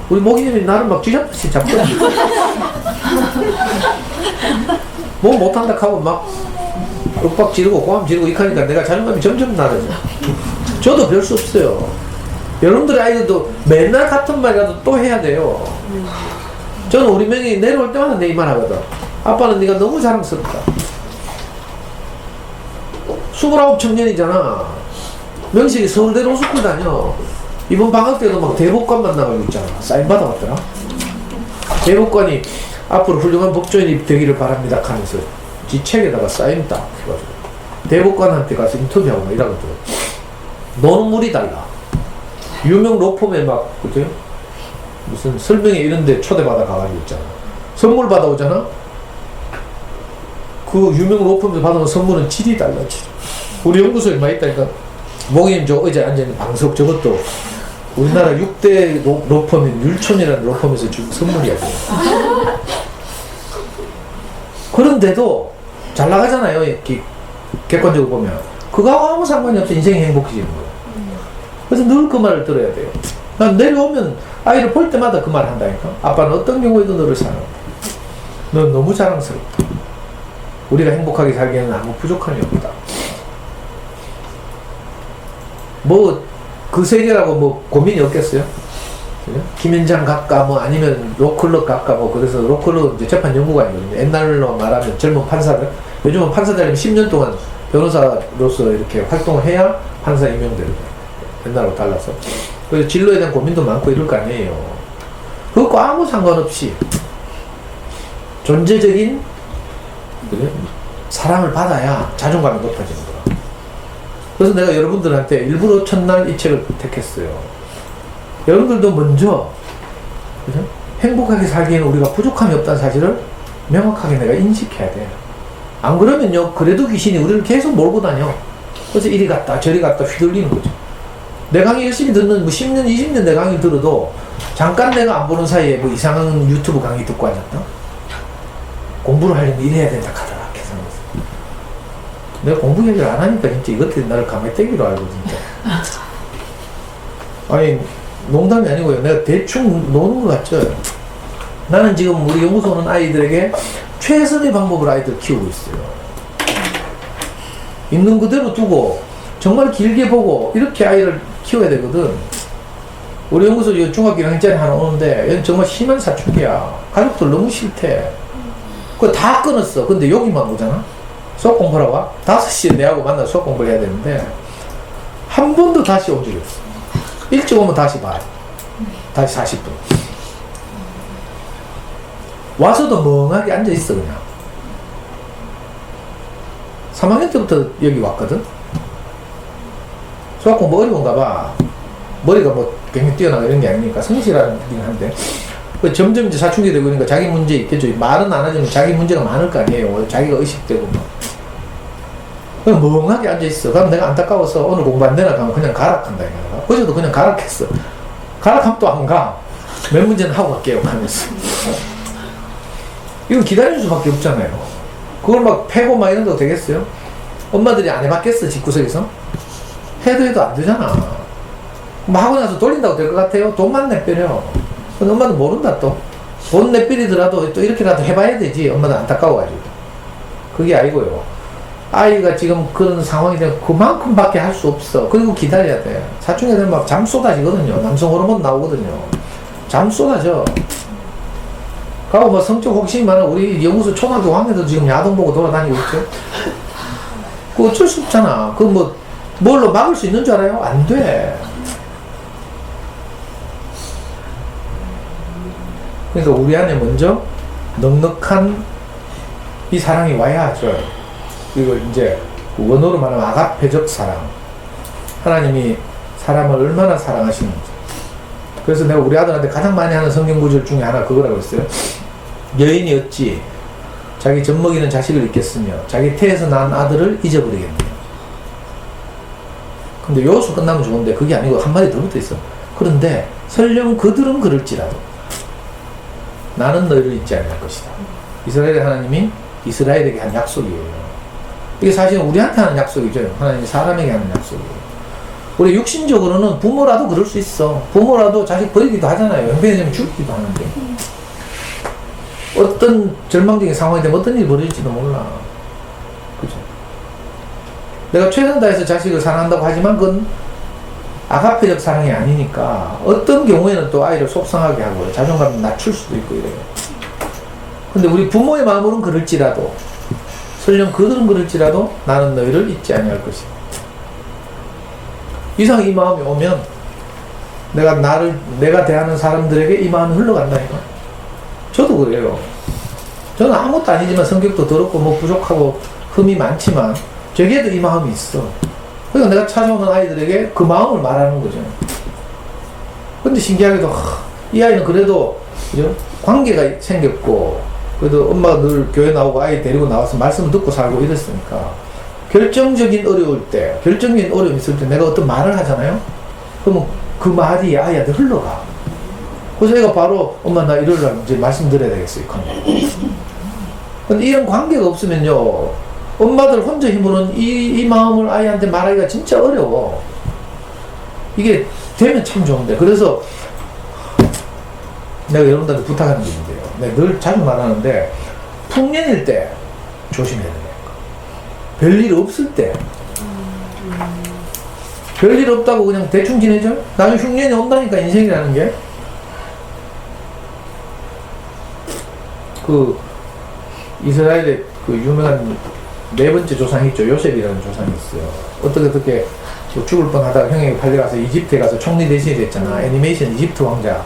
우리 모기님이 나를 막 쥐잡듯이 잡거든요. 뭐 못한다 하고 막 윽박 지르고 고함 지르고 이하니까 내가 자존감이 점점 낮아져. 저도 별 수 없어요. 여러분들의 아이들도 맨날 같은 말이라도 또 해야 돼요. 저는 우리 명이 내려올 때마다 내 이 말 하거든. 아빠는 네가 너무 자랑스럽다. 29 청년이잖아. 명식이 서울대 로스쿨 다녀. 이번 방학 때도 막 대법관 만나가지고 있잖아. 사인 받아왔더라. 대법관이 앞으로 훌륭한 법조인이 되기를 바랍니다 하면서 지 책에다가 사인 딱 해가지고 대법관한테 가서 인터뷰하고 막 이러거든. 너는 물이 달라. 유명 로펌에 막 그죠? 무슨 설명회 이런데 초대받아 가가지고 있잖아. 선물 받아오잖아. 그 유명 로펌에서 받아온 선물은 질이 달라지. 우리 연구소에 많이 있다니까. 목님 저 의자에 앉아있는 방석 저것도 우리나라 6대 로펌인 율촌이라는 로펌에서 준 선물이야. 그런데도 잘 나가잖아요. 이렇게 객관적으로 보면. 그거하고 아무 상관이 없어. 인생이 행복해지는 거예요. 그래서 늘 그 말을 들어야 돼요. 난 내려오면 아이를 볼 때마다 그 말 한다니까. 아빠는 어떤 경우에도 너를 사랑한다. 넌 너무 자랑스럽다. 우리가 행복하게 살기에는 아무 부족함이 없다. 뭐 그 세계라고 뭐 고민이 없겠어요? 그죠? 김현장 각가 뭐 아니면 로클럽 각가 뭐 그래서 로클럽 이제 재판 연구관이거든요. 옛날로 말하면 젊은 판사들, 요즘은 판사들이 10년 동안 변호사로서 이렇게 활동을 해야 판사 임명되거든요. 옛날하고 달라서. 그래서 진로에 대한 고민도 많고 이럴 거 아니에요. 그거 아무 상관없이 존재적인 그래? 사랑을 받아야 자존감이 높아지는 거야. 그래서 내가 여러분들한테 일부러 첫날 이 책을 택했어요. 여러분들도 먼저 그죠? 행복하게 살기에는 우리가 부족함이 없다는 사실을 명확하게 내가 인식해야 돼. 안 그러면요, 그래도 귀신이 우리를 계속 몰고 다녀. 그래서 이리 갔다 저리 갔다 휘둘리는 거죠. 내 강의 열심히 듣는 뭐 10년, 20년 내 강의 들어도 잠깐 내가 안 보는 사이에 뭐 이상한 유튜브 강의 듣고 앉았다? 공부를 하려면 이래야 된다 하더라. 내가 공부 얘기를 안 하니까 진짜 이것들이 나를 가만떼기로 알고 진짜. 아니 농담이 아니고요. 내가 대충 노는 것 같죠. 나는 지금 우리 연구소는 아이들에게 최선의 방법으로 아이들 키우고 있어요. 있는 그대로 두고 정말 길게 보고 이렇게 아이를 키워야 되거든. 우리 연구소 중학교 1학년짜리 하나 오는데 얘는 정말 심한 사춘기야. 가족들 너무 싫대. 그거 다 끊었어. 근데 여기만 오잖아. 수학 공부하러 와? 5시에 내하고 만나서 수학 공부를 해야 되는데 한 번도 다시 온 적이 없어. 일찍 오면 다시 봐. 다시 40분. 와서도 멍하게 앉아있어 그냥. 3학년 때부터 여기 왔거든. 수학 공부 어려운가 봐. 머리가 뭐 굉장히 뛰어나가 이런 게 아니니까 성실하긴 한데 점점 이제 사춘기 되고 그러니까 자기 문제 있겠죠. 말은 안 하지만 자기 문제가 많을 거 아니에요. 자기가 의식되고 막. 그냥 멍하게 앉아있어. 그럼 내가 안타까워서 오늘 공부 안 되나 가면 그냥 가락한다. 어제도 그냥 가락했어. 가락하면 또 안 가. 몇 문제는 하고 갈게요. 하면서. 이거 기다릴 수밖에 없잖아요. 그걸 막 패고 막 이런다고 되겠어요? 엄마들이 안 해봤겠어, 집구석에서? 해도 안 되잖아. 뭐 하고 나서 돌린다고 될 것 같아요? 돈만 내빼려. 근데 엄마도 모른다 또. 돈 내빼리더라도 또 이렇게라도 해봐야 되지. 엄마도 안타까워가지고. 그게 아니고요. 아이가 지금 그런 상황이 되면 그만큼밖에 할 수 없어. 그리고 기다려야 돼. 사춘기 되면 막 잠 쏟아지거든요. 남성 호르몬 나오거든요. 잠 쏟아져. 가고 뭐 성적 호기심이 많아. 우리 연구소 초등학교 5학년도 지금 야동 보고 돌아다니고 있죠. 그거 어쩔 수 없잖아. 그거 뭐 뭘로 막을 수 있는 줄 알아요? 안 돼. 그러니까 우리 안에 먼저 넉넉한 이 사랑이 와야 하죠. 이걸 이제 원어로 말하면 아가페적 사랑. 하나님이 사람을 얼마나 사랑하시는지. 그래서 내가 우리 아들한테 가장 많이 하는 성경 구절 중에 하나 그거라고 했어요. 여인이 어찌 자기 젖먹이는 자식을 잊겠으며 자기 태에서 낳은 아들을 잊어버리겠느냐. 근데 여기서 끝나면 좋은데 그게 아니고 한마디 더 붙어있어. 그런데 설령 그들은 그럴지라도 나는 너희를 잊지 않을 것이다. 이스라엘의 하나님이 이스라엘에게 한 약속이에요. 이게 사실은 우리한테 하는 약속이죠. 하나님이 사람에게 하는 약속이에요. 우리 육신적으로는 부모라도 그럴 수 있어. 부모라도 자식 버리기도 하잖아요. 형편이 되면 죽기도 하는데. 어떤 절망적인 상황이 되면 어떤 일이 벌어질지도 몰라. 그죠? 내가 최선 다해서 자식을 사랑한다고 하지만 그건 아가페적 사랑이 아니니까 어떤 경우에는 또 아이를 속상하게 하고 자존감을 낮출 수도 있고 이래요. 근데 우리 부모의 마음으로는 그럴지라도 설령 그들은 그럴지라도 나는 너희를 잊지 아니할 것이다. 이상 이 마음이 오면 내가 대하는 사람들에게 이 마음이 흘러간다니까. 저도 그래요. 저는 아무것도 아니지만 성격도 더럽고 뭐 부족하고 흠이 많지만 저게도 이 마음이 있어. 그러니까 내가 찾아오는 아이들에게 그 마음을 말하는 거죠. 근데 신기하게도 이 아이는 그래도 그죠? 관계가 생겼고 그래도 엄마가 늘 교회 나오고 아이 데리고 나와서 말씀 듣고 살고 이랬으니까 결정적인 어려울 때, 결정적인 어려움이 있을 때 내가 어떤 말을 하잖아요. 그러면 그 말이 아이한테 흘러가. 그래서 애가 바로 엄마 나 이러려고 이제 말씀드려야 되겠어요. 근데 이런 관계가 없으면요, 엄마들 혼자 힘으로는 이 마음을 아이한테 말하기가 진짜 어려워. 이게 되면 참 좋은데. 그래서 내가 여러분들한테 부탁하는 게 있는데요. 내가 늘 자주 말하는데, 풍년일 때 조심해야 돼요. 별일 없을 때. 별일 없다고 그냥 대충 지내죠? 나중에 흉년이 온다니까, 인생이라는 게. 이스라엘의 그 유명한 네 번째 조상이 있죠. 요셉이라는 조상이 있어요. 어떻게 뭐 죽을 뻔 하다가 형에게 팔려가서 이집트에 가서 총리 대신이 됐잖아. 애니메이션 이집트 왕자.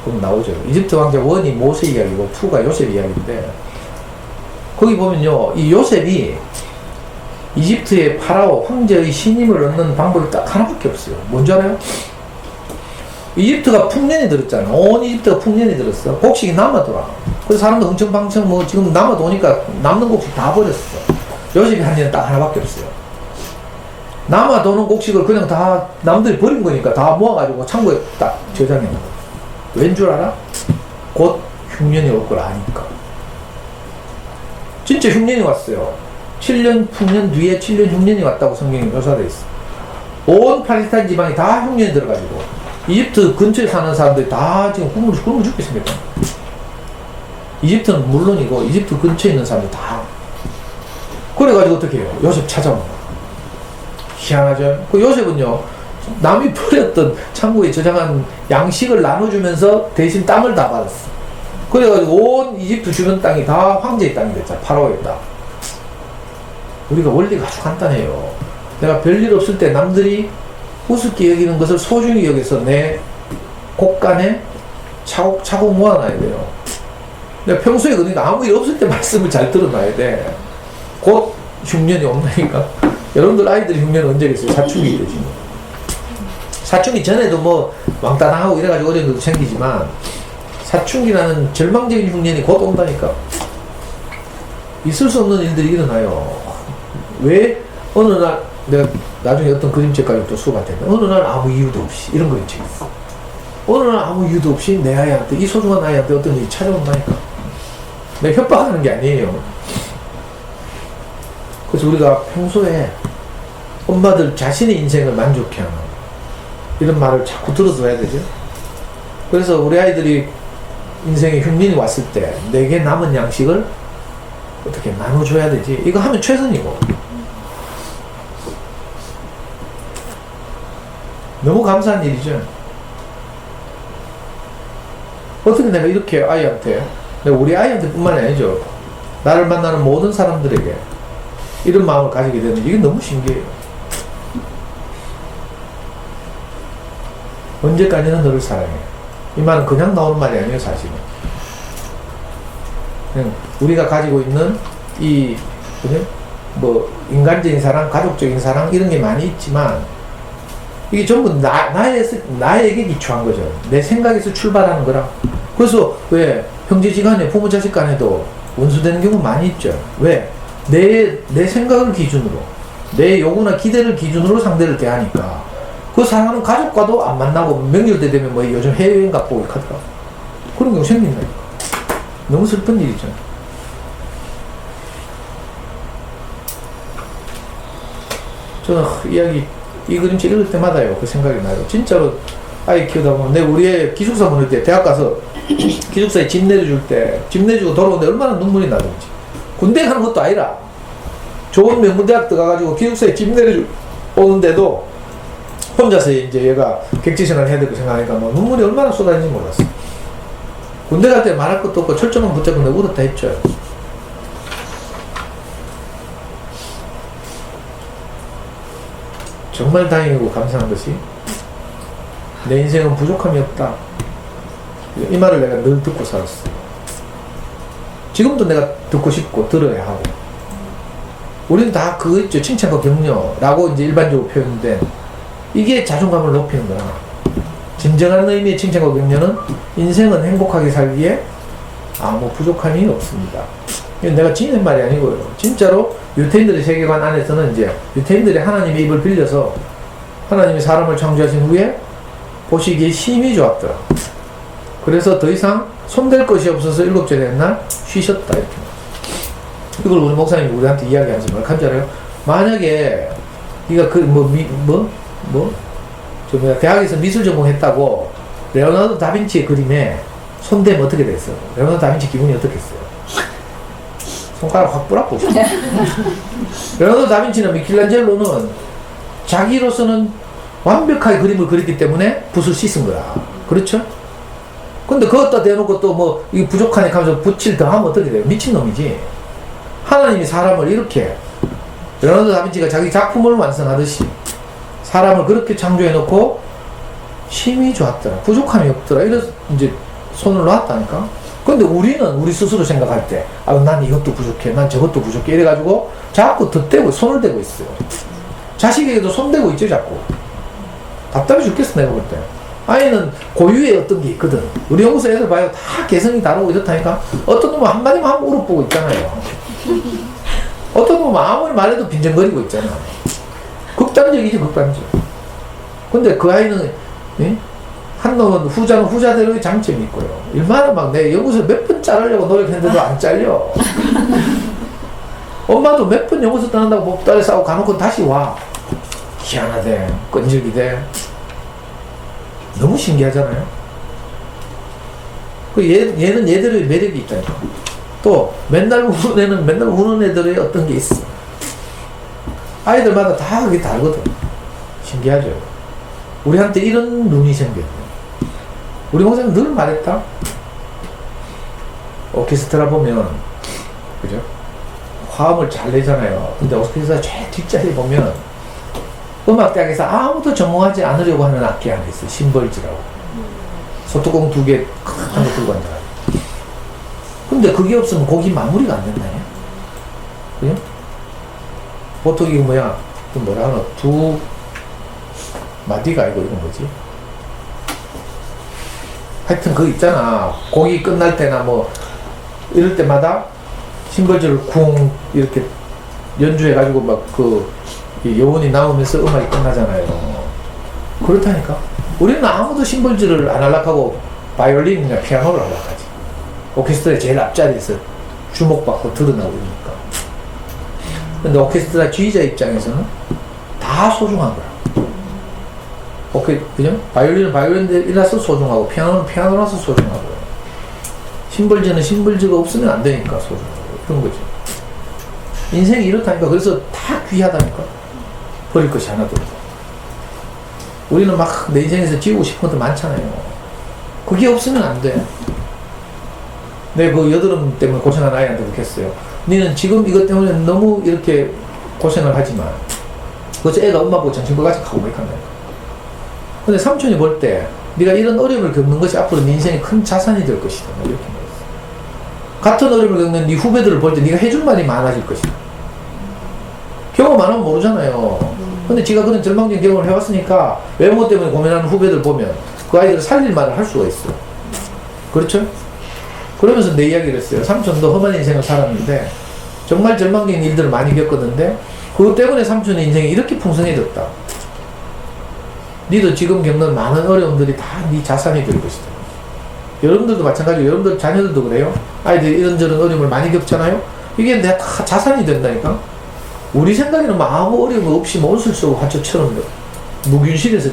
그럼 나오죠. 이집트 왕자 1이 모세 이야기고 2가 요셉 이야기인데, 거기 보면요, 이 요셉이 이집트의 파라오 황제의 신임을 얻는 방법이 딱 하나밖에 없어요. 뭔지 알아요? 이집트가 풍년이 들었잖아. 온 이집트가 풍년이 들었어. 곡식이 남아돌아. 그래서 사람도 흥청방청 뭐 지금 남아도니까 남는 곡식 다 버렸어. 요셉이 한 일은 딱 하나밖에 없어요. 남아도는 곡식을 그냥 다 남들이 버린 거니까 다 모아가지고 창고에 딱 저장해 놓은 거야. 왠 줄 알아? 곧 흉년이 올 걸 아니까. 진짜 흉년이 왔어요. 7년 풍년 뒤에 7년 흉년이 왔다고 성경에 묘사되어 있어. 온 팔레스타인 지방이 다 흉년이 들어가지고 이집트 근처에 사는 사람들이 다 지금 굶어 죽게 생겼다. 이집트는 물론이고 이집트 근처에 있는 사람들 다. 그래가지고 어떻게 해요? 요셉 찾아오는 거야. 희한하죠? 그 요셉은요, 남이 버렸던 창고에 저장한 양식을 나눠주면서 대신 땅을 다 받았어. 그래가지고 온 이집트 주변 땅이 다 황제의 땅이 됐잖아. 파라오의 땅. 우리가 원리가 아주 간단해요. 내가 별일 없을 때 남들이 우습게 여기는 것을 소중히 여기서 내 곳간에 차곡차곡 모아놔야 돼요. 내가 평소에 그러니까 아무 일 없을 때 말씀을 잘 들어놔야 돼. 곧 흉년이 온다니까. 여러분들 아이들이 흉년은 언제겠어요? 사춘기 때지. 사춘기 전에도 뭐 왕따 당하고 이래가지고 어려운 것도 생기지만, 사춘기라는 절망적인 흉년이 곧 온다니까. 있을 수 없는 일들이 일어나요. 왜? 어느 날, 내가 나중에 어떤 그림책까지 또 수업할 텐데, 어느 날 아무 이유도 없이, 이런 그림책이 있어. 어느 날 아무 이유도 없이 내 아이한테, 이 소중한 아이한테 어떤 일이 찾아온다니까. 내가 협박하는 게 아니에요. 그래서 우리가 평소에 엄마들 자신의 인생을 만족해 하는 이런 말을 자꾸 들어줘야 되죠. 그래서 우리 아이들이 인생에 흉년이 왔을 때 내게 남은 양식을 어떻게 나눠줘야 되지. 이거 하면 최선이고. 너무 감사한 일이죠. 어떻게 내가 이렇게 아이한테, 내가 우리 아이한테 뿐만 아니죠, 나를 만나는 모든 사람들에게 이런 마음을 가지게 되는, 이게 너무 신기해요. 언제까지는 너를 사랑해. 이 말은 그냥 나오는 말이 아니에요, 사실은. 그냥 우리가 가지고 있는 이, 뭐, 인간적인 사랑, 가족적인 사랑, 이런 게 많이 있지만, 이게 전부 나에게 기초한 거죠. 내 생각에서 출발하는 거라. 그래서 왜 형제지간에, 부모 자식 간에도 원수되는 경우 많이 있죠. 왜? 내 생각을 기준으로, 내 요구나 기대를 기준으로 상대를 대하니까 그 사랑하는 가족과도 안 만나고, 명절 때 되면 뭐 요즘 해외여행 갔고 이렇게 하더라고. 그런 경우 생긴다니까. 너무 슬픈 일이죠. 저는 이 그림책 읽을 때마다요, 그 생각이 나요. 진짜로 아이 키우다 보면, 우리 애 기숙사 보낼 때, 대학 가서 기숙사에 집 내려줄 때, 집 내주고 돌아오는데 얼마나 눈물이 나든지. 군대 가는 것도 아니라 좋은 명문대학 들어가가지고 기숙사에 집 내려오는데도 혼자서 이제 얘가 객지생활 해야 되고 생각하니까 뭐 눈물이 얼마나 쏟아지는지 몰랐어. 군대 갈 때 말할 것도 없고 철조망 붙잡고 내가 울었다 했죠. 정말 다행이고 감사한 것이, 내 인생은 부족함이 없다. 이 말을 내가 늘 듣고 살았어. 지금도 내가 듣고 싶고 들어야 하고. 우리는 다 그거 있죠. 칭찬과 격려라고 이제 일반적으로 표현된, 이게 자존감을 높이는 거야. 진정한 의미의 칭찬과 격려는 인생은 행복하게 살기에 아무 부족함이 없습니다. 이건 내가 지는 말이 아니고요. 진짜로 유태인들의 세계관 안에서는 이제 유태인들이 하나님의 입을 빌려서 하나님이 사람을 창조하신 후에 보시기에 힘이 좋았더라. 그래서 더 이상 손댈 것이 없어서 일곱째 되는 날 쉬셨다. 이렇게. 이걸 우리 목사님이 우리한테 이야기하지 말 간잖아요. 만약에 네가 대학에서 미술 전공했다고 레오나르도 다빈치의 그림에 손대면 어떻게 됐어? 레오나르도 다빈치 기분이 어떻겠어요? 손가락 확 뿌라고. 레오나르도 다빈치나 미켈란젤로는 자기로서는 완벽하게 그림을 그렸기 때문에 붓을 씻은 거야. 그렇죠? 근데 그것다 대놓고 또 뭐 이게 부족하니까 하면서 붓을 더 하면 어떻게 돼요? 미친놈이지. 하나님이 사람을 이렇게 레오나르도 다빈치가 자기 작품을 완성하듯이 사람을 그렇게 창조해 놓고 힘이 좋았더라. 부족함이 없더라. 이래서 이제 손을 놨다니까. 근데 우리는 우리 스스로 생각할 때, 난 이것도 부족해, 난 저것도 부족해. 이래가지고 자꾸 덧대고 손을 대고 있어요. 자식에게도 손 대고 있죠, 자꾸. 답답해 죽겠어, 내가 볼 때. 아이는 고유의 어떤 게 있거든. 우리 연구소 애들 봐요. 다 개성이 다르고 이렇다니까. 어떤 놈은 한마디만 하고 울어보고 있잖아요. 어떤 놈은 아무리 말해도 빈정거리고 있잖아. 극단적이지, 극단적. 근데 그 아이는, 예? 한 놈은 후자는 후자대로의 장점이 있고요. 얼마나 막 내 연구소 몇 번 자르려고 노력했는데도 안 잘려. 엄마도 몇 번 연구소 떠난다고 목달에 싸우고 가놓고 다시 와. 희한하대. 끈질기대. 너무 신기하잖아요. 얘는 얘들의 매력이 있다니까. 또 맨날 우는 애는 맨날 우는 애들의 어떤 게 있어. 아이들마다 다 그게 다르거든. 신기하죠. 우리한테 이런 눈이 생겼네. 우리 목사님 늘 말했다. 오케스트라 보면, 그죠? 화음을 잘 내잖아요. 근데 오케스트라 제일 뒷자리 보면 음악대학에서 아무도 전공하지 않으려고 하는 악기 하나 있어요. 심벌즈라고. 소뚜껑 2개 큰 거 들고 앉아요. 근데 그게 없으면 곡이 마무리가 안 된다요. 그죠? 보통 이거 뭐야? 그 뭐라 하나? 두 마디가 아니고 이건 뭐지? 하여튼 그거 있잖아. 곡이 끝날 때나 뭐 이럴 때마다 심벌즈를 쿵 이렇게 연주해가지고 막 그 여운이 나오면서 음악이 끝나잖아요. 그렇다니까. 우리는 아무도 심벌즈를 안 하려고 바이올린이나 피아노를 하려고 하지. 오케스트라의 제일 앞자리에서 주목받고 드러나고 이러니까. 근데 오케스트라 지휘자 입장에서는 다 소중한 거야. 그죠? 바이올린은 바이올린이라서 소중하고, 피아노는 피아노라서 소중하고, 심벌즈는 심벌즈가 없으면 안 되니까 소중하고, 그런 거지. 인생이 이렇다니까. 그래서 다 귀하다니까. 버릴 것이 하나도 없고. 우리는 막 내 인생에서 지우고 싶은 것도 많잖아요. 그게 없으면 안 돼. 그 여드름 때문에 고생한 아이한테 그렇게 했어요. 너는 지금 이것 때문에 너무 이렇게 고생을 하지만, 그래서 애가 엄마 보고 정신과까지 가고 막 이렇게 한다니까. 근데 삼촌이 볼 때 네가 이런 어려움을 겪는 것이 앞으로 네 인생의 큰 자산이 될 것이다. 이렇게 말했어. 같은 어려움을 겪는 네 후배들을 볼 때 네가 해줄 말이 많아질 것이다. 경험 안 하면 모르잖아요. 근데 지가 그런 절망적인 경험을 해왔으니까 외모 때문에 고민하는 후배들 보면 그 아이들을 살릴 말을 할 수가 있어. 그렇죠? 그러면서 내 이야기를 했어요. 삼촌도 험한 인생을 살았는데 정말 절망적인 일들을 많이 겪었는데 그것 때문에 삼촌의 인생이 이렇게 풍성해졌다. 니도 지금 겪는 많은 어려움들이 다 네 자산이 될 것이다. 여러분들도 마찬가지고, 여러분들 자녀들도 그래요. 아이들이 이런저런 어려움을 많이 겪잖아요. 이게 내가 다 자산이 된다니까. 우리 생각에는 아무 어려움 없이 옷을 쓰고 화초처럼 무균실해서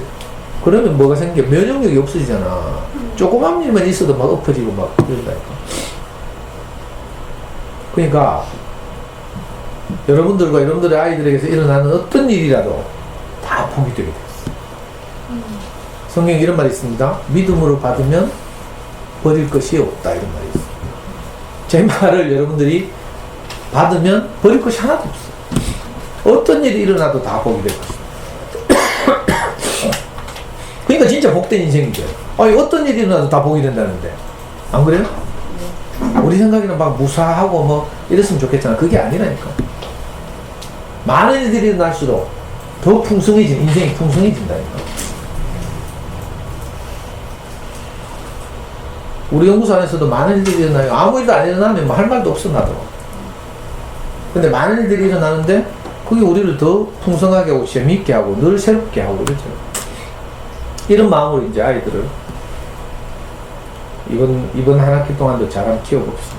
그러면 뭐가 생겨? 면역력이 없어지잖아. 조그만 일만 있어도 막 엎어지고 막 그런다니까. 그러니까 여러분들과 여러분들의 아이들에게서 일어나는 어떤 일이라도 다 복이 되게 됐어. 성경에 이런 말이 있습니다. 믿음으로 받으면 버릴 것이 없다. 이런 말이 있어요. 제 말을 여러분들이 받으면 버릴 것이 하나도 없어. 어떤 일이 일어나도 다 복이 될 것이다. 그러니까 진짜 복된 인생이죠. 아니, 어떤 일이 일어나도 다 복이 된다는데. 안 그래요? 우리 생각에는 막 무사하고 뭐 이랬으면 좋겠잖아. 그게 아니라니까. 많은 일들이 일어날수록 더 풍성해진, 인생이 풍성해진다니까. 우리 연구소 안에서도 많은 일들이 일어나요. 아무 일도 안 일어나면 뭐 할 말도 없어, 나도. 근데 많은 일들이 일어나는데, 그게 우리를 더 풍성하게 하고, 재미있게 하고, 늘 새롭게 하고, 그러죠. 이런 마음으로 이제 아이들을, 이번 한 학기 동안도 잘 한번 키워봅시다.